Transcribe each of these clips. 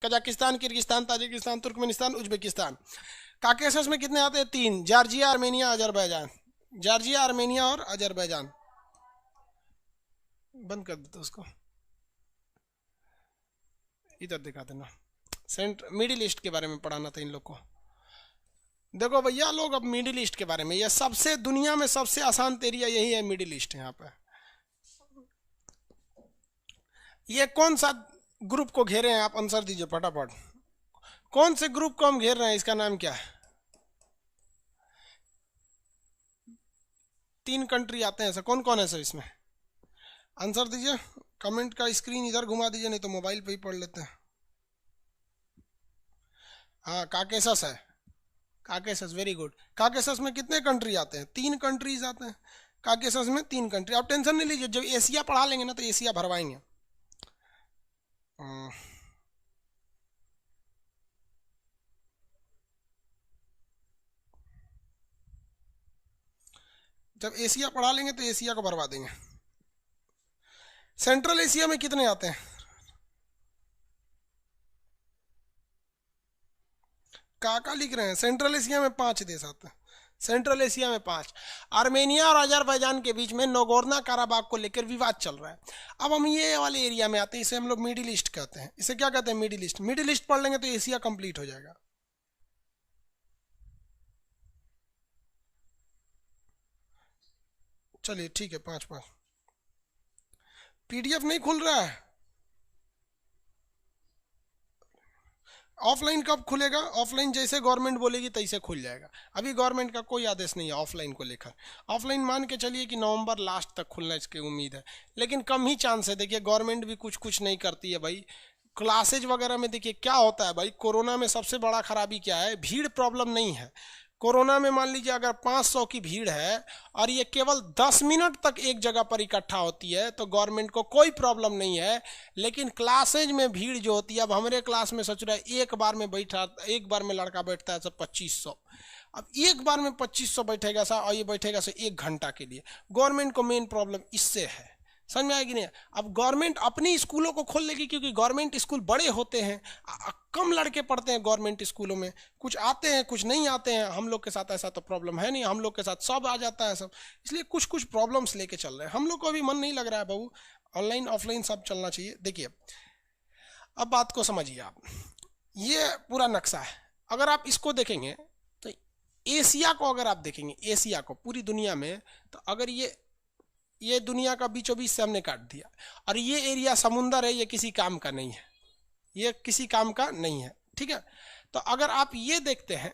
Kazakhstan, Kyrgyzstan, Tajikistan, Turkmenistan, Uzbekistan. Caucasus में कितने आते हैं? 3, Georgia, Armenia, Azerbaijan. Georgia, Armenia और अजरबैजान। बंद कर देते उसको, इधर दिखा देना। मिडिल ईस्ट के बारे में पढ़ाना था इन लोग को। देखो भैया लोग, अब मिडिल ईस्ट के बारे में, ये सबसे दुनिया में सबसे आसान एरिया यही है, मिडिल ईस्ट। यहाँ पे ये कौन सा ग्रुप को घेरे हैं? आप आंसर दीजिए फटाफट। कौन से ग्रुप को हम घेर रहे हैं? इसका नाम क्या है? 3 कंट्री आते हैं, ऐसा कौन कौन है सर इसमें? आंसर दीजिए। कमेंट का स्क्रीन इधर घुमा दीजिए, नहीं तो मोबाइल पे ही पढ़ लेते हैं। हाँ, काकेशस है। Caucasus, very good. काकेशस में कितने कंट्री आते हैं? 3 कंट्रीज आते हैं काकेशस में, 3 कंट्री। आप टेंशन नहीं लीजिए, जब एशिया पढ़ा लेंगे ना तो एशिया भरवाएंगे। जब एशिया पढ़ा लेंगे तो एशिया को भरवा देंगे। सेंट्रल एशिया में कितने आते हैं? का लिख रहे हैं? सेंट्रल एशिया में 5 देश आते हैं। सेंट्रल एशिया में 5। आर्मेनिया और अजरबैजान के बीच में नगोर्नो कराबाख को लेकर विवाद चल रहा है। अब हम ये वाले एरिया में आते हैं, इसे हम लोग मिडिल ईस्ट कहते हैं। इसे क्या कहते हैं? Middle east. मिडिल ईस्ट पढ़ लेंगे तो एशिया कंप्लीट हो जाएगा। चलिए ठीक है, 5-5। पीडीएफ नहीं खुल रहा है? ऑफलाइन कब खुलेगा? ऑफलाइन जैसे गवर्नमेंट बोलेगी तैसे खुल जाएगा। अभी गवर्नमेंट का कोई आदेश नहीं है ऑफलाइन को लेकर। ऑफलाइन मान के चलिए कि नवंबर लास्ट तक खुलना इसकी उम्मीद है, लेकिन कम ही चांस है। देखिए गवर्नमेंट भी कुछ कुछ नहीं करती है भाई। क्लासेज वगैरह में देखिए क्या होता है भाई, कोरोना में सबसे बड़ा खराबी क्या है? भीड़ प्रॉब्लम नहीं है। कोरोना में मान लीजिए अगर 500 की भीड़ है और ये केवल 10 मिनट तक एक जगह पर इकट्ठा होती है तो गवर्नमेंट को कोई प्रॉब्लम नहीं है। लेकिन क्लासेज में भीड़ जो होती है, अब हमारे क्लास में सोच रहा है एक बार में लड़का बैठता है सब 2500। अब एक बार में 2500 बैठेगा सा, और ये बैठेगा सा 1 घंटा के लिए। गवर्नमेंट को मेन प्रॉब्लम इससे है। समझ में आएगी नहीं? अब गवर्नमेंट अपनी स्कूलों को खोल लेगी, क्योंकि गवर्नमेंट स्कूल बड़े होते हैं, कम लड़के पढ़ते हैं गवर्नमेंट स्कूलों में। कुछ आते हैं कुछ नहीं आते हैं। हम लोग के साथ ऐसा तो प्रॉब्लम है नहीं, हम लोग के साथ सब आ जाता है सब। इसलिए कुछ कुछ प्रॉब्लम्स लेके चल रहे हैं। हम लोग को अभी मन नहीं लग रहा है बहू, ऑनलाइन ऑफलाइन सब चलना चाहिए। देखिए अब बात को समझिए आप, ये पूरा नक्शा है। अगर आप इसको देखेंगे तो एशिया को, अगर आप देखेंगे एशिया को पूरी दुनिया में, तो अगर ये दुनिया का बीचों बीच से हमने काट दिया, और ये एरिया समुंदर है, ये किसी काम का नहीं है, ये किसी काम का नहीं है। ठीक है, तो अगर आप ये देखते हैं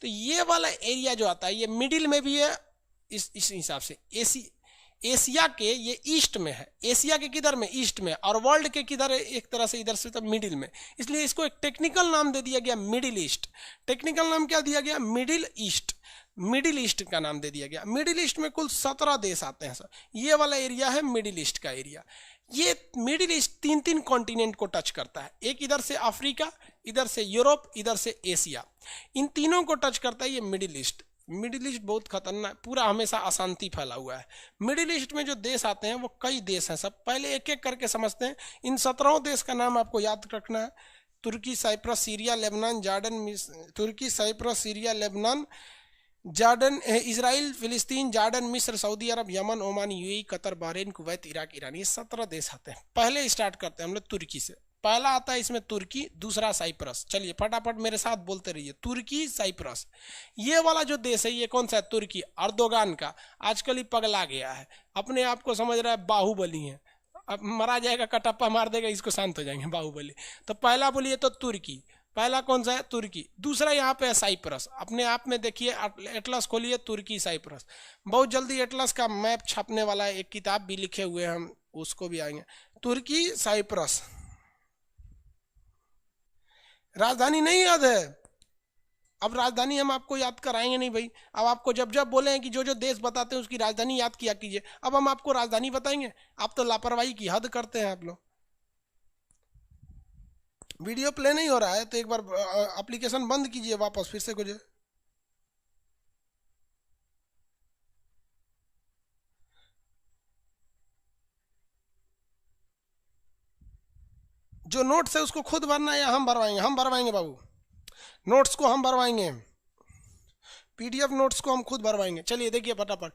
तो ये वाला एरिया जो आता है ये मिडिल में भी है। इस हिसाब से एशिया के ये ईस्ट में है। एशिया के किधर में? ईस्ट में। और वर्ल्ड के किधर है? एक तरह से इधर से तो मिडिल में। इसलिए इसको एक टेक्निकल नाम दे दिया गया, मिडिल ईस्ट। टेक्निकल नाम क्या दिया गया? Middle east. मिडिल ईस्ट का नाम दे दिया गया। मिडिल ईस्ट में कुल 17 देश आते हैं सर। ये वाला एरिया है मिडिल ईस्ट का एरिया। ये मिडिल ईस्ट 3-3 कॉन्टिनेंट को टच करता है। एक इधर से अफ्रीका, इधर से यूरोप, इधर से एशिया, इन तीनों को टच करता है ये मिडिल ईस्ट। मिडिल ईस्ट बहुत खतरनाक, पूरा हमेशा अशांति फैला हुआ है। मिडिल ईस्ट में जो देश आते हैं वो कई देश हैं सब। पहले एक एक करके समझते हैं। इन 17 देश का नाम आपको याद रखना है। Turkey, Cyprus, Syria, Lebanon, Jordan, Turkey, Cyprus, Syria, Lebanon, Jordan, Israel, फिलिस्तीन, जॉर्डन, मिस्र, Saudi Arab, Yemen, Oman, UAE, Qatar, Bahrain, Kuwait, Iraq, Iran. ये 17 देश आते हैं। पहले स्टार्ट करते हैं हम लोग तुर्की से। पहला आता है इसमें तुर्की, दूसरा साइप्रस। चलिए फटाफट मेरे साथ बोलते रहिए, तुर्की, साइप्रस। ये वाला जो देश है ये कौन सा है? तुर्की। अर्दोगान का आजकल ही पगला गया है, अपने आप को समझ रहा है बाहुबली है। अब मरा जाएगा, कटप्पा मार देगा इसको, शांत हो जाएंगे बाहुबली। तो पहला बोलिए तो तुर्की। पहला कौन सा है? तुर्की। दूसरा यहाँ पे है साइप्रस। अपने आप में देखिए, एटलस खोलिए, तुर्की, साइप्रस। बहुत जल्दी एटलस का मैप छपने वाला है, एक किताब भी लिखे हुए हैं हम, उसको भी आएंगे। तुर्की, साइप्रस। राजधानी नहीं याद है? अब राजधानी हम आपको याद कराएंगे नहीं भाई। अब आपको जब जब बोले हैं कि जो जो देश बताते हैं उसकी राजधानी याद किया कीजिए, अब हम आपको राजधानी बताएंगे? आप तो लापरवाही की हद करते हैं आप लोग। वीडियो प्ले नहीं हो रहा है तो एक बार एप्लीकेशन बंद कीजिए, वापस फिर से कुछ। जो नोट्स है उसको खुद भरना है या हम भरवाएंगे? हम भरवाएंगे बाबू, नोट्स को हम भरवाएंगे, पीडीएफ नोट्स को हम खुद भरवाएंगे। चलिए देखिए फटाफट।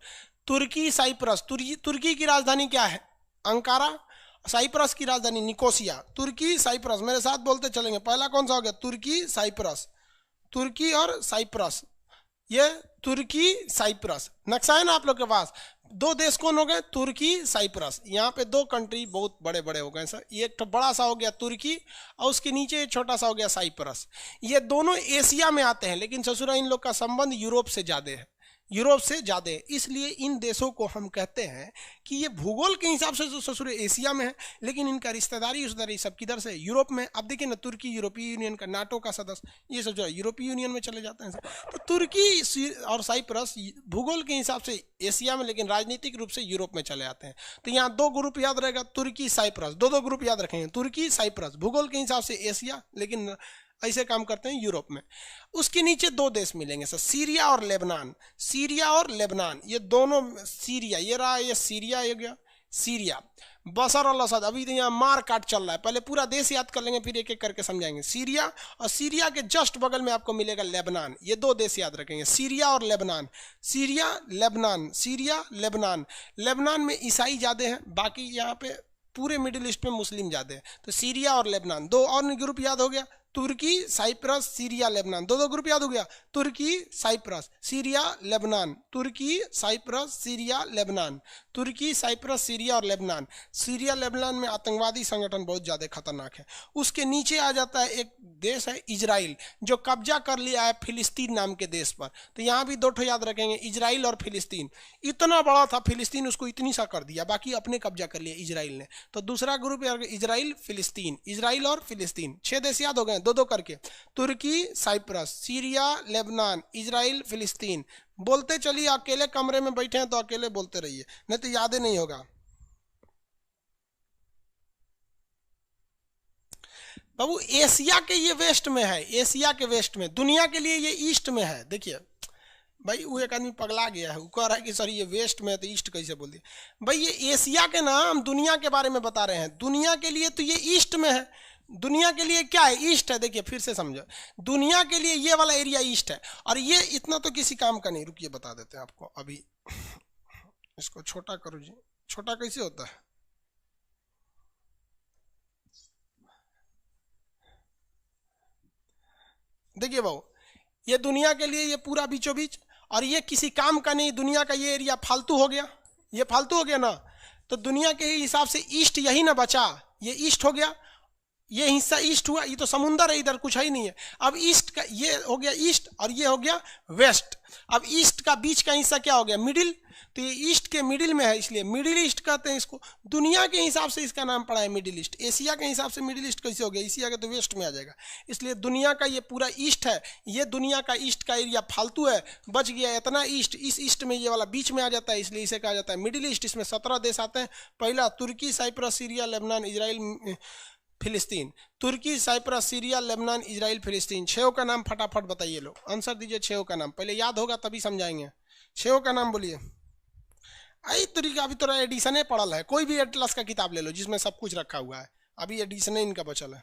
तुर्की साइप्रस, तुर्की की राजधानी क्या है? अंकारा। साइप्रस की राजधानी निकोसिया। तुर्की साइप्रस, मेरे साथ बोलते चलेंगे। पहला कौन सा हो गया? तुर्की साइप्रस। तुर्की और साइप्रस, ये तुर्की साइप्रस नक्शा है ना आप लोग के पास। दो देश कौन हो गए? तुर्की साइप्रस। यहाँ पे दो कंट्री बहुत बड़े बड़े हो गए सर। ये एक तो बड़ा सा हो गया तुर्की और उसके नीचे एक छोटा सा हो गया साइप्रस। ये दोनों एशिया में आते हैं, लेकिन ससुरा इन लोग का संबंध यूरोप से ज्यादा है, यूरोप से ज्यादा है। इसलिए इन देशों को हम कहते हैं कि ये भूगोल के हिसाब से तो ससुर एशिया में है, लेकिन इनका रिश्तेदारी उसदारी सब किधर से? यूरोप में। अब देखिए ना, तुर्की यूरोपीय यूनियन का, नाटो का सदस्य, ये सब जो है यूरोपीय यूनियन में चले जाते हैं सर। तो तुर्की और साइप्रस भूगोल के हिसाब से एशिया में, लेकिन राजनीतिक रूप से यूरोप में चले आते हैं। तो यहाँ दो ग्रुप याद रहेगा, तुर्की साइप्रस, दो ग्रुप याद रखेंगे। तुर्की साइप्रस भूगोल के हिसाब से एशिया, लेकिन ऐसे काम करते हैं यूरोप में। उसके नीचे दो देश मिलेंगे सर, सीरिया और लेबनान। सीरिया और लेबनान ये दोनों, सीरिया ये रहा, ये सीरिया हो गया, सीरिया। बशर अल असद, अभी तो यहाँ मार काट चल रहा है, पहले पूरा देश याद कर लेंगे फिर एक एक करके समझाएंगे। सीरिया, और सीरिया के जस्ट बगल में आपको मिलेगा लेबनान। ये दो देश याद रखेंगे, सीरिया और Lebanon. Syria Lebanon, Syria Lebanon. Lebanon में ईसाई ज्यादा हैं, बाकी यहाँ पे पूरे मिडिल ईस्ट में मुस्लिम ज्यादा है। तो सीरिया और लेबनान। दो और ग्रुप याद हो गया, तुर्की साइप्रस सीरिया लेबनान। दो ग्रुप याद हो गया, तुर्की साइप्रस सीरिया लेबनान, तुर्की साइप्रस सीरिया लेबनान, तुर्की साइप्रस सीरिया और लेबनान। सीरिया लेबनान में आतंकवादी संगठन बहुत ज़्यादा खतरनाक है। उसके नीचे आ जाता है एक देश है इजराइल, जो कब्जा कर लिया है फिलिस्तीन नाम के देश पर। तो यहाँ भी दो ठो याद रखेंगे, इजराइल और फिलिस्तीन। इतना बड़ा था फिलिस्तीन, उसको इतनी सा कर दिया, बाकी अपने कब्जा कर लिया इजराइल ने। तो दूसरा ग्रुप इजराइल फिलिस्तीन, इजराइल और फिलिस्तीन, 6 देश याद हो गए दो करके। तुर्की साइप्रस सीरिया लेबनान इजराइल फिलिस्तीन। बोलते चलिए, अकेले कमरे में बैठे हैं तो अकेले बोलते रहिए, नहीं तो याद ही नहीं होगा। बाबू एशिया के ये वेस्ट में है, एशिया के वेस्ट में। दुनिया के लिए ये ईस्ट में है। देखिए भाई, वो एक आदमी पगला गया है, वो कह रहा है कि सर ये वेस्ट में है तो ईस्ट कैसे बोल दिया। भाई ये एशिया के नाम दुनिया के बारे में बता रहे हैं, दुनिया के लिए तो ये ईस्ट में है। दुनिया के लिए क्या है? ईस्ट है। देखिए फिर से समझो, दुनिया के लिए ये वाला एरिया ईस्ट है, और ये इतना तो किसी काम का नहीं। रुकिए बता देते हैं आपको अभी। इसको छोटा करो जी, छोटा कैसे होता है? देखिए भाऊ, ये दुनिया के लिए ये पूरा बीचों बीच, और ये किसी काम का नहीं। दुनिया का ये एरिया फालतू हो गया, ये फालतू हो गया ना। तो दुनिया के हिसाब से ईस्ट यही ना बचा, ये ईस्ट हो गया, ये हिस्सा ईस्ट हुआ। ये तो समुंदर है, इधर कुछ है ही नहीं है। अब ईस्ट का ये हो गया ईस्ट, और ये हो गया वेस्ट। अब ईस्ट का बीच का हिस्सा क्या हो गया? मिडिल। तो ये ईस्ट के मिडिल में है, इसलिए मिडिल ईस्ट कहते हैं इसको। दुनिया के हिसाब से इसका नाम पड़ा है मिडिल ईस्ट। एशिया के हिसाब से मिडिल ईस्ट कैसे हो गया? एशिया के तो वेस्ट में आ जाएगा, इसलिए दुनिया का ये पूरा ईस्ट है। ये दुनिया का ईस्ट का एरिया फालतू है, बच गया इतना ईस्ट। इस ईस्ट में ये वाला बीच में आ जाता है, इसलिए इसे कहा जाता है मिडिल ईस्ट। इसमें 17 देश आते हैं। पहला तुर्की साइप्रस सीरिया लेबनान इजराइल फिलिस्तीन। तुर्की साइप्रस सीरिया लेबनान इजराइल फिलिस्तीन। 6 का नाम फटाफट बताइए लोग, आंसर दीजिए। 6 का नाम पहले याद होगा तभी समझाएंगे। 6 का नाम बोलिए। आई तरीका अभी तो एडिशन पढ़ल है, कोई भी एटलस का किताब ले लो जिसमें सब कुछ रखा हुआ है, अभी एडिशन इनका बचल है।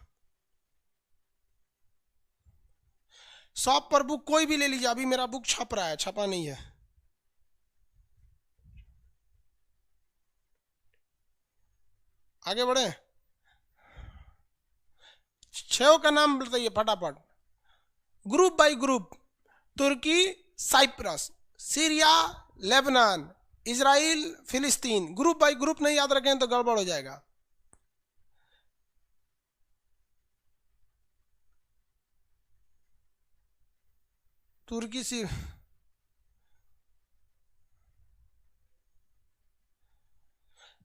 शॉप पर बुक कोई भी ले लीजिए, अभी मेरा बुक छप रहा है, छपा नहीं है। आगे बढ़े। 6 का नाम बताइए फटाफट, group by group. Turkey Cyprus Syria Lebanon Israel फिलिस्तीन। ग्रुप बाय ग्रुप नहीं याद रखें तो गड़बड़ हो जाएगा। तुर्की सी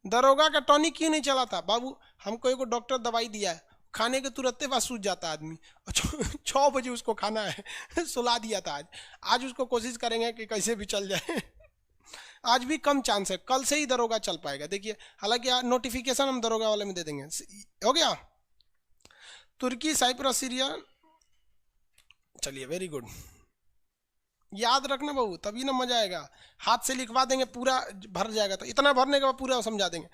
दरोगा का टॉनिक क्यों नहीं चला था बाबू? हमको एक डॉक्टर दवाई दिया है, खाने के तुरंत बाद सूझ जाता आदमी। 6 बजे उसको खाना है, सुला दिया था। आज उसको कोशिश करेंगे कि कैसे भी चल जाए। आज भी कम चांस है, कल से ही दरोगा चल पाएगा। देखिए हालांकि नोटिफिकेशन हम दरोगा वाले में दे देंगे। हो गया तुर्की साइप्रस सीरिया। चलिए वेरी गुड, याद रखना बहू, तभी ना मजा आएगा। हाथ से लिखवा देंगे पूरा भर जाएगा, तो इतना भरने के बाद पूरा समझा देंगे।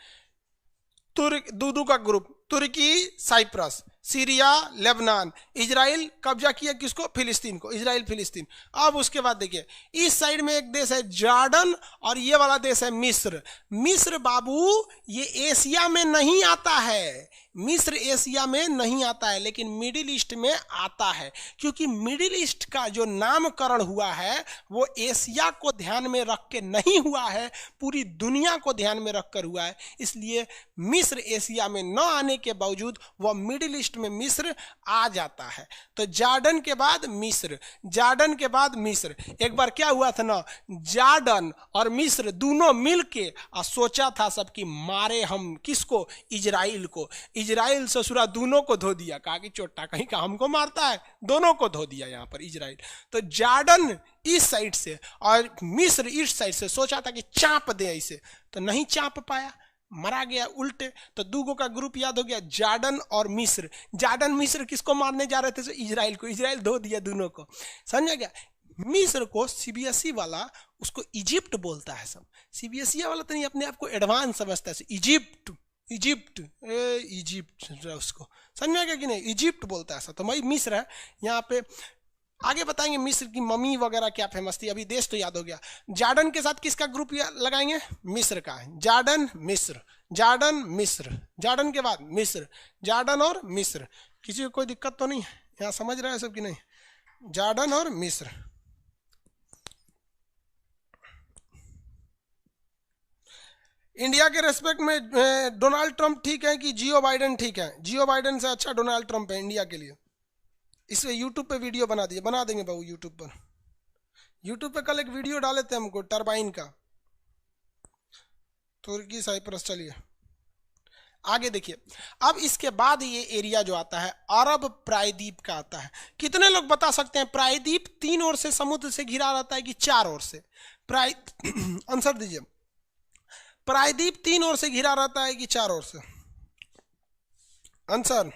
तुर्क दूदू का group, Turkey, Cyprus, Syria, Lebanon, Israel कब्जा किया किसको? फिलिस्तीन को, इजराइल फिलिस्तीन। अब उसके बाद देखिए इस साइड में एक देश है जॉर्डन और ये वाला देश है मिस्र। मिस्र बाबू ये एशिया में नहीं आता है, मिस्र एशिया में नहीं आता है, लेकिन मिडिल ईस्ट में आता है, क्योंकि मिडिल ईस्ट का जो नामकरण हुआ है वो एशिया को ध्यान में रख के नहीं हुआ है, पूरी दुनिया को ध्यान में रखकर हुआ है। इसलिए मिस्र एशिया में न आने के बावजूद वह मिडिल ईस्ट में मिस्र आ जाता है। तो जॉर्डन के बाद मिस्र, जॉर्डन के बाद मिस्र। एक बार क्या हुआ था ना, जॉर्डन और मिस्र दोनों मिलके सोचा था सब कि मारे हम किसको? इजराइल को। इजराइल ससुरा दोनों को धो दिया, कहा कि चोटा कहीं का हमको मारता है, दोनों को धो दिया यहाँ पर इजराइल। तो जॉर्डन इस साइड से और मिस्र इस साइड से सोचा था कि चाप दे इसे, तो नहीं चाप पाया, मरा गया उल्टे। तो दूगो का ग्रुप याद हो गया, जॉर्डन और मिस्र। जॉर्डन मिस्र किसको मारने जा रहे थे? तो इजराइल को, इजराइल धो दिया दोनों को, समझा गया। मिस्र को सीबीएसई वाला उसको इजिप्ट बोलता है सब, सीबीएसई वाला तो नहीं अपने आप को एडवांस समझता है, इजिप्ट इजिप्ट इजिप्ट उसको समझ में आ गया कि नहीं, इजिप्ट बोलता है ऐसा। तो भाई मिस्र है यहाँ पे। आगे बताएंगे मिस्र की मम्मी वगैरह क्या फेमस थी, अभी देश तो याद हो गया। जॉर्डन के साथ किसका ग्रुप लगाएंगे? मिस्र का। जॉर्डन मिस्र, जॉर्डन मिस्र, जॉर्डन के बाद मिस्र, जॉर्डन और मिस्र। किसी को कोई दिक्कत तो नहीं है यहाँ, समझ रहा है सब कि नहीं? जॉर्डन और मिस्र। इंडिया के रेस्पेक्ट में डोनाल्ड ट्रंप ठीक है कि जियो बाइडेन ठीक है? जियो बाइडेन से अच्छा डोनाल्ड ट्रंप है इंडिया के लिए। इसलिए यूट्यूब पे वीडियो बना दिए, बना देंगे बाबू यूट्यूब पर। यूट्यूब पे कल एक वीडियो डाले थे हमको टरबाइन का, तुर्की साइप्रस। चलिए आगे देखिए। अब इसके बाद ये एरिया जो आता है अरब प्रायद्वीप का आता है। कितने लोग बता सकते हैं प्रायद्वीप 3 ओर से समुद्र से घिरा रहता है कि 4 ओर से? आंसर दीजिए। प्रायद्वीप 3 ओर से घिरा रहता है कि 4 ओर से? आंसर।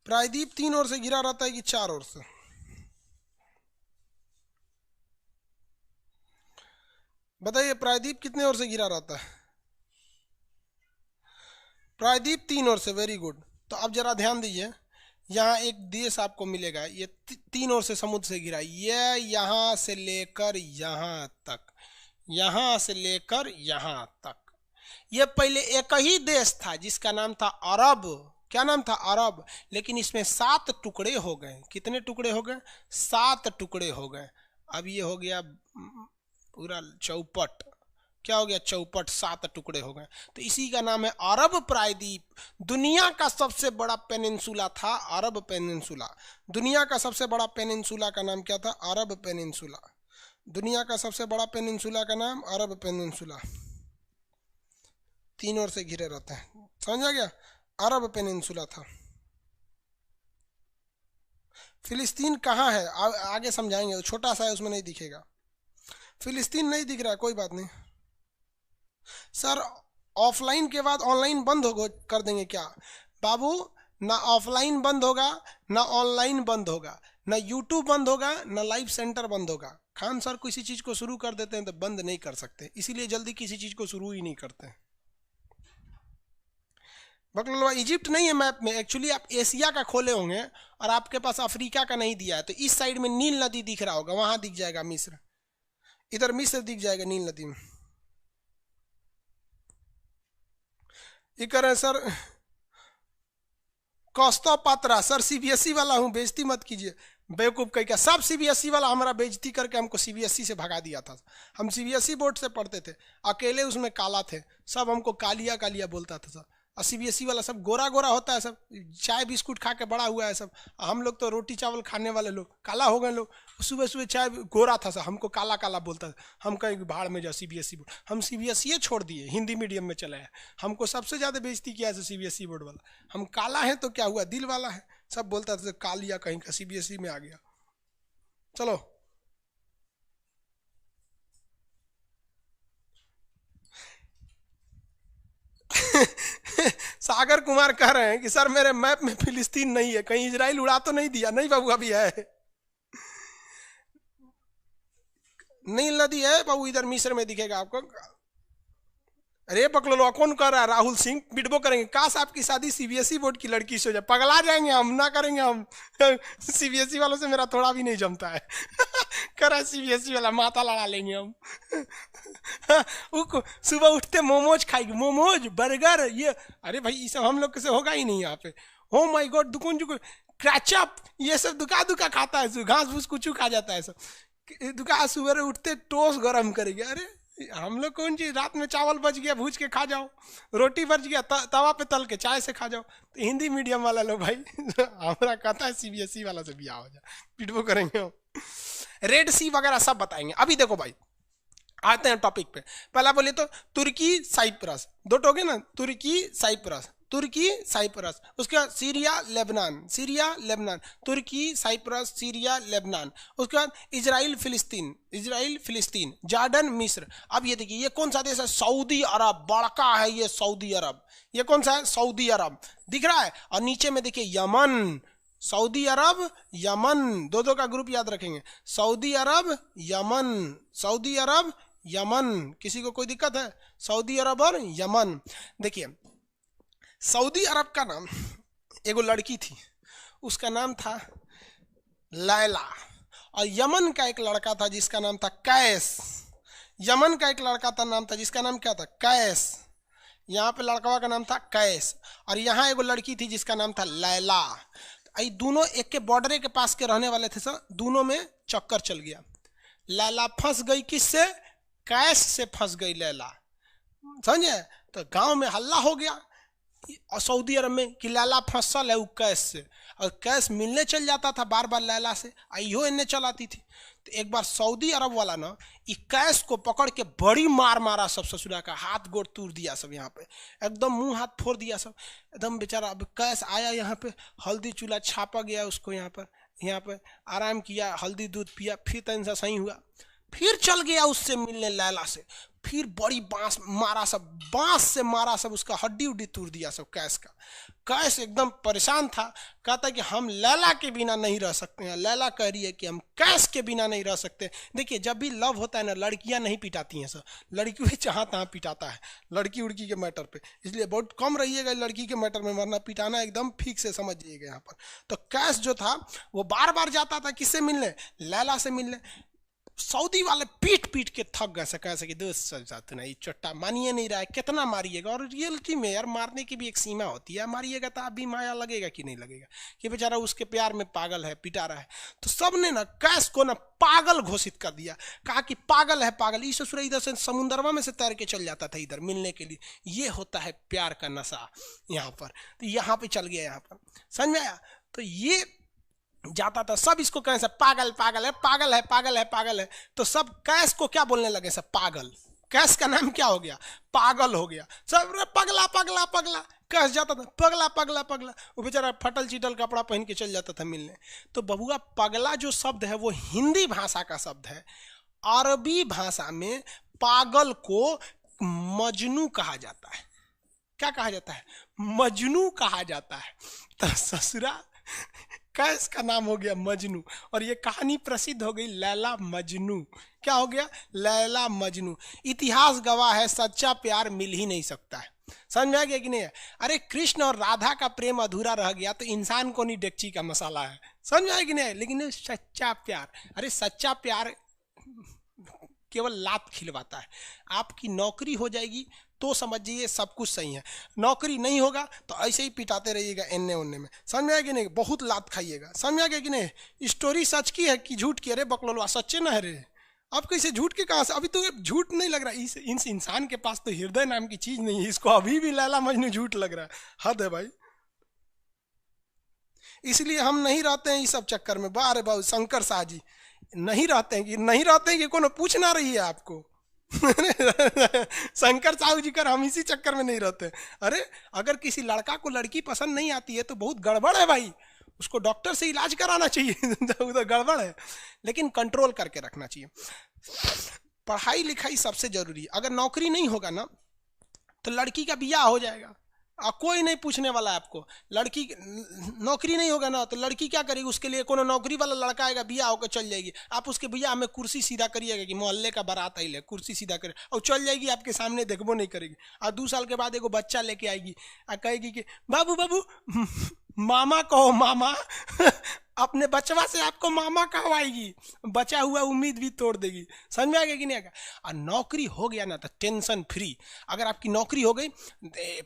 प्रायद्वीप 3 ओर से घिरा रहता है कि 4 ओर से? बताइए प्रायद्वीप कितने ओर से घिरा रहता है? प्रायद्वीप 3 ओर से, वेरी गुड। तो अब जरा ध्यान दीजिए, यहाँ एक देश आपको मिलेगा, ये 3 ओर से समुद्र से घिरा, ये यहाँ से लेकर यहाँ तक, यहाँ से लेकर यहाँ तक। ये पहले एक ही देश था जिसका नाम था अरब। क्या नाम था? अरब। लेकिन इसमें 7 टुकड़े हो गए। कितने टुकड़े हो गए? 7 टुकड़े हो गए। अब ये हो गया पूरा चौपट। क्या हो गया? चौपट, 7 टुकड़े हो गए। तो इसी का नाम है अरब प्रायद्वीप। दुनिया का सबसे बड़ा पेनिनसुला था अरब पेनिनसुला। दुनिया का सबसे बड़ा पेनिनसुला का नाम क्या था? अरब पेनिनसुला। दुनिया का सबसे बड़ा पेनिनसुला का नाम अरब पेनिनसुला। 3 ओर से घिरे रहते हैं, समझ आ गया? अरब पेनिनसुला था। फिलिस्तीन कहाँ है? आगे समझाएंगे, छोटा सा है उसमें नहीं दिखेगा। फिलिस्तीन नहीं दिख रहा है, कोई बात नहीं सर। ऑफलाइन के बाद ऑनलाइन बंद हो कर देंगे क्या? बाबू ना ऑफलाइन बंद होगा ना ऑनलाइन बंद होगा, ना यूट्यूब बंद होगा ना लाइव सेंटर बंद होगा। खान सर किसी चीज को शुरू कर देते हैं तो बंद नहीं कर सकते, इसीलिए जल्दी किसी चीज को शुरू ही नहीं करते। बकलवा इजिप्ट नहीं है मैप में, एक्चुअली आप एशिया का खोले होंगे और आपके पास अफ्रीका का नहीं दिया है। तो इस साइड में नील नदी दिख रहा होगा, वहां दिख जाएगा मिस्र, इधर मिस्र दिख जाएगा नील नदी में। ये कर रहे सर कौस्तो पात्रा, सर सीबीएसई वाला हूं, बेइज्जती मत कीजिए। बेवकूफ कहीं क्या, सब सीबीएसई वाला हमारा बेइज्जती करके हमको सीबीएसई से भगा दिया था। हम सीबीएसई बोर्ड से पढ़ते थे, अकेले उसमें काला थे, सब हमको कालिया कालिया बोलता था सब। और सीबीएसई वाला सब गोरा गोरा होता है, सब चाय बिस्कुट खा के बड़ा हुआ है सब। हम लोग तो रोटी चावल खाने वाले लोग काला हो गए लोग। सुबह सुबह चाय गोरा था सब, हमको काला काला बोलता था। हम कहीं भाड़ में जाओ सीबीएसई बोर्ड, हम सीबीएसई छोड़ दिए, हिंदी मीडियम में चले आए। हमको सबसे ज़्यादा बेइज्जती किया है सीबीएसई बोर्ड वाला। हम काला है तो क्या हुआ, दिल वाला है, सब बोलता था कालिया कहीं का, सीबीएसई में आ गया। चलो सागर कुमार कह रहे हैं कि सर मेरे मैप में फिलिस्तीन नहीं है, कहीं इजराइल उड़ा तो नहीं दिया? नहीं बाबू, अभी है, नील नदी है बाबू, इधर मिस्र में दिखेगा आपको। अरे बकलोलवा कौन कर रहा है? राहुल सिंह बिडबो करेंगे, काश आपकी शादी सीबीएसई बोर्ड की लड़की से हो जाए, पगला जाएंगे हम, ना करेंगे हम। सीबीएसई वालों से मेरा थोड़ा भी नहीं जमता है। करा सीबीएसई वाला, माथा लड़ा लेंगे हम। सुबह उठते मोमोज खाएगी, मोमोज बर्गर ये, अरे भाई ये सब हम लोग से होगा ही नहीं यहाँ पे। हो माई गॉड, दुकुन जुकुन क्रैचअप ये सब दुका दुका खाता है, घास फूस कुछ खा जाता है सब। दुका सुबह उठते टोस्ट गरम करेंगे। अरे हम लोग कौन चीज, रात में चावल बच गया भूज के खा जाओ, रोटी बच गया तवा पे तल के चाय से खा जाओ। तो हिंदी मीडियम वाला लो भाई, हमारा कहता है सीबीएसई वाला से बिया हो जाए, पिटबो करेंगे हम। रेड सी वगैरह सब बताएंगे। अभी देखो भाई, आते हैं टॉपिक पे। पहला बोले तो तुर्की साइप्रस, दो टोके ना, तुर्की साइप्रस, तुर्की साइप्रस, उसके बाद सीरिया लेबनान, सीरिया लेबनान, तुर्की साइप्रस सीरिया लेबनान, उसके बाद इजराइल फिलिस्तीन, इजराइल फिलिस्तीन, जॉर्डन मिस्र। अब ये देखिए ये कौन सा देश है? सऊदी अरब, बड़का है ये सऊदी अरब। ये कौन सा है? सऊदी अरब, दिख रहा है। और नीचे में देखिए यमन, सऊदी अरब यमन, दो दो का ग्रुप याद रखेंगे, Saudi Arab Yemen, Saudi Arab Yemen. किसी को कोई दिक्कत है? सऊदी अरब और यमन। देखिए सऊदी अरब का नाम, एगो लड़की थी उसका नाम था लैला, और यमन का एक लड़का था जिसका नाम था कैस। यमन का एक लड़का था, नाम था जिसका नाम क्या था? कैस। यहाँ पे लड़का का नाम था कैस, और यहाँ एगो लड़की थी जिसका नाम था लैला। आई दोनों एक के बॉर्डर के पास के रहने वाले थे सर, दोनों में चक्कर चल गया। लैला फंस गई किससे? कैस से फंस गई लैला, समझे? तो गांव में हल्ला हो गया और सऊदी अरब में कि लैला फंसल है वो कैस से, और कैस मिलने चल जाता था बार बार लैला से, आइयो इन्हें चलाती थी। तो एक बार सऊदी अरब वाला ना कैस को पकड़ के बड़ी मार मारा सब, ससुरा का हाथ गोड़ तोड़ दिया सब, यहाँ पे एकदम मुंह हाथ फोड़ दिया सब एकदम बेचारा। अब कैस आया यहाँ पे, हल्दी चूल्हा छापा गया उसको, यहाँ पर आराम किया, हल्दी दूध पिया, फिर तन सा सही हुआ, फिर चल गया उससे मिलने लैला से, फिर बड़ी बांस मारा सब, बांस से मारा सब, उसका हड्डी उड्डी तोड़ दिया सब कैस का। कैस एकदम परेशान था, कहता कि हम लैला के बिना नहीं रह सकते हैं। लैला कह रही है कि हम कैस के बिना नहीं रह सकते। देखिए जब भी लव होता है ना, लड़कियां नहीं पिटाती हैं सर, लड़की भी जहाँ तहाँ पिटाता है लड़की उड़की के मैटर पे, इसलिए बहुत कम रहिएगा लड़की के मैटर में, वरना पिटाना एकदम ठीक से समझ जाइएगा यहाँ पर। तो कैस जो था वो बार बार जाता था किससे मिलने? लैला से मिलने। सऊदी वाले पीट पीट के थक गए, कह सके दोस्त ना ये चट्टा मानिए नहीं रहा है, कितना मारिएगा? और रियलिटी में यार मारने की भी एक सीमा होती है, मारिएगा तो आप भी माया लगेगा कि नहीं लगेगा कि बेचारा उसके प्यार में पागल है, पिटा रहा है। तो सबने ना कैस को ना पागल घोषित कर दिया, कहा कि पागल है पागल, इस ससुर इधर से समुद्रवा में से तैर के चल जाता था इधर मिलने के लिए। ये होता है प्यार का नशा यहाँ पर। तो यहाँ पे चल गया, यहाँ पर समझ में आया? तो ये जाता था, सब इसको कहें सब पागल पागल है, पागल है, पागल है, पागल है। तो सब कैस को क्या बोलने लगे? सब पागल। कैस का नाम क्या हो गया? पागल हो गया सब। पगला पगला पगला कैस जाता था, पगला पगला पगला। वो बेचारा फटल चिटल कपड़ा पहन के चल जाता था मिलने। तो बबुआ पगला जो शब्द है वो हिंदी भाषा का शब्द है। अरबी भाषा में पागल को मजनू कहा जाता है। क्या कहा जाता है? मजनू कहा जाता है। तो ससुरा कैस का नाम हो गया मजनू, और ये कहानी प्रसिद्ध हो गई लैला मजनू। क्या हो गया? लैला मजनू। इतिहास गवाह है सच्चा प्यार मिल ही नहीं सकता है। समझ में आ गया कि नहीं है? अरे कृष्ण और राधा का प्रेम अधूरा रह गया तो इंसान को नहीं डेगची का मसाला है। समझ में आया कि नहीं? लेकिन सच्चा प्यार, अरे सच्चा प्यार केवल लात खिलवाता है। आपकी नौकरी हो जाएगी तो समझिए सब कुछ सही है, नौकरी नहीं होगा तो ऐसे ही पिटाते रहिएगा एन्ने ओन्ने में। समझ में आया कि नहीं? बहुत लात खाइएगा। समझ में आ गया कि नहीं? स्टोरी सच की है कि झूठ की? अरे बकलोलवा सच्चे ना है रे, अब कैसे झूठ के कहाँ से? अभी तो झूठ नहीं लग रहा। इस इंसान के पास तो हृदय नाम की चीज नहीं है, इसको अभी भी लैला मजनू झूठ लग रहा है। हद है भाई। इसलिए हम नहीं रहते हैं इस सब चक्कर में। बारे बाबू शंकर शाह जी नहीं रहते हैं कि कोनो पूछ ना रही है आपको। शंकर साहू जी कर हम इसी चक्कर में नहीं रहते। अरे अगर किसी लड़का को लड़की पसंद नहीं आती है तो बहुत गड़बड़ है भाई, उसको डॉक्टर से इलाज कराना चाहिए। उधर गड़बड़ है, लेकिन कंट्रोल करके रखना चाहिए। पढ़ाई लिखाई सबसे जरूरी है। अगर नौकरी नहीं होगा ना तो लड़की का बियाह हो जाएगा, कोई नहीं पूछने वाला है आपको। लड़की नौकरी नहीं होगा ना तो लड़की क्या करेगी, उसके लिए कोनो नौकरी वाला लड़का आएगा, बिया होकर चल जाएगी, आप उसके भैया हमें कुर्सी सीधा करिएगा कि मोहल्ले का बारात आई ले कुर्सी सीधा करे, और चल जाएगी, आपके सामने देखबो नहीं करेगी। और 2 साल के बाद एगो बच्चा लेके आएगी और कहेगी कि बाबू बाबू मामा कहो मामा अपने बचवा से आपको मामा कहवाएगी, बचा हुआ उम्मीद भी तोड़ देगी। समझ में आ गया कि नहीं आएगा। और नौकरी हो गया ना तो टेंशन फ्री। अगर आपकी नौकरी हो गई,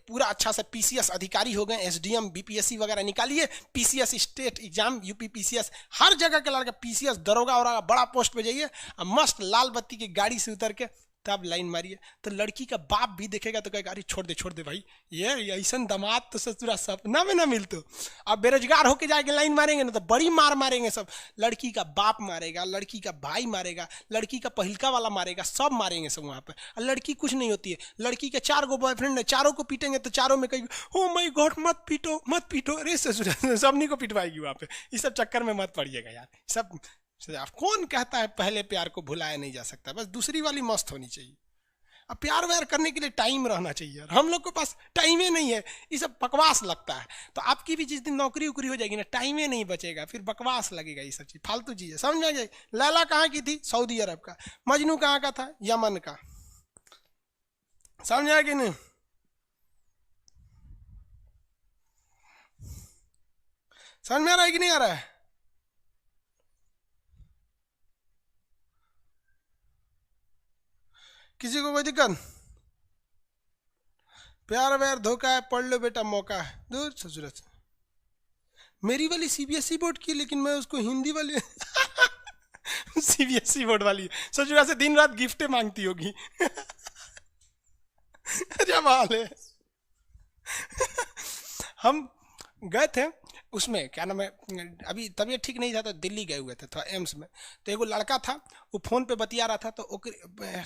पूरा अच्छा से पीसीएस अधिकारी हो गए, एसडीएम बीपीएससी वगैरह निकालिए, PCS state exam UP PCS हर जगह के लड़का पीसीएस दरोगा और बड़ा पोस्ट पे जाइए, मस्त लाल बत्ती की गाड़ी से उतर के तब लाइन मारिए। तो लड़की का बाप भी देखेगा तो कहेगा अरे छोड़ दे भाई, ये ऐसा दामाद तो ससुरा सपना में ना मिलतो। अब बेरोजगार होके जाके लाइन मारेंगे ना तो बड़ी मार मारेंगे सब। लड़की का बाप मारेगा, लड़की का भाई मारेगा, लड़की का पहिलका वाला मारेगा, सब मारेंगे सब वहाँ पे। और लड़की कुछ नहीं होती है, लड़की के 4 गो बॉयफ्रेंड है, चारों को पीटेंगे तो चारों में कहेगी ओ माय गॉड मत पीटो, अरे ससुरा सबनी को पिटवाएगी वहाँ पे। इस सब चक्कर में मत पड़िएगा यार। सब कौन कहता है पहले प्यार को भुलाया नहीं जा सकता, बस दूसरी वाली मस्त होनी चाहिए। अब प्यार व्यार करने के लिए टाइम रहना चाहिए, हम लोग के पास टाइम ही नहीं है, ये सब बकवास लगता है। तो आपकी भी जिस दिन नौकरी उकरी हो जाएगी ना, टाइम ही नहीं बचेगा, फिर बकवास लगेगा, ये सब चीज फालतू चीज है। समझ में आ जाए। लैला कहाँ की थी? सऊदी अरब का। मजनू कहाँ का था? यमन का। समझ आया कि नहीं? समझ में आ रहा है कि नहीं आ रहा है? किसी को कोई दिक्कत? प्यार व्यार धोखा है, पढ़ लो बेटा मौका है, दूर ससुरा से। मेरी वाली सीबीएसई बोर्ड की, लेकिन मैं उसको हिंदी वाली सीबीएसई बोर्ड वाली ससुरा से दिन रात गिफ्टें मांगती होगी। जब हाल है हम गए थे उसमें, क्या नाम है, अभी तबीयत ठीक नहीं था तो दिल्ली गए हुए थे, था एम्स में। तो एगो लड़का था, वो फ़ोन पे बतिया रहा था, तो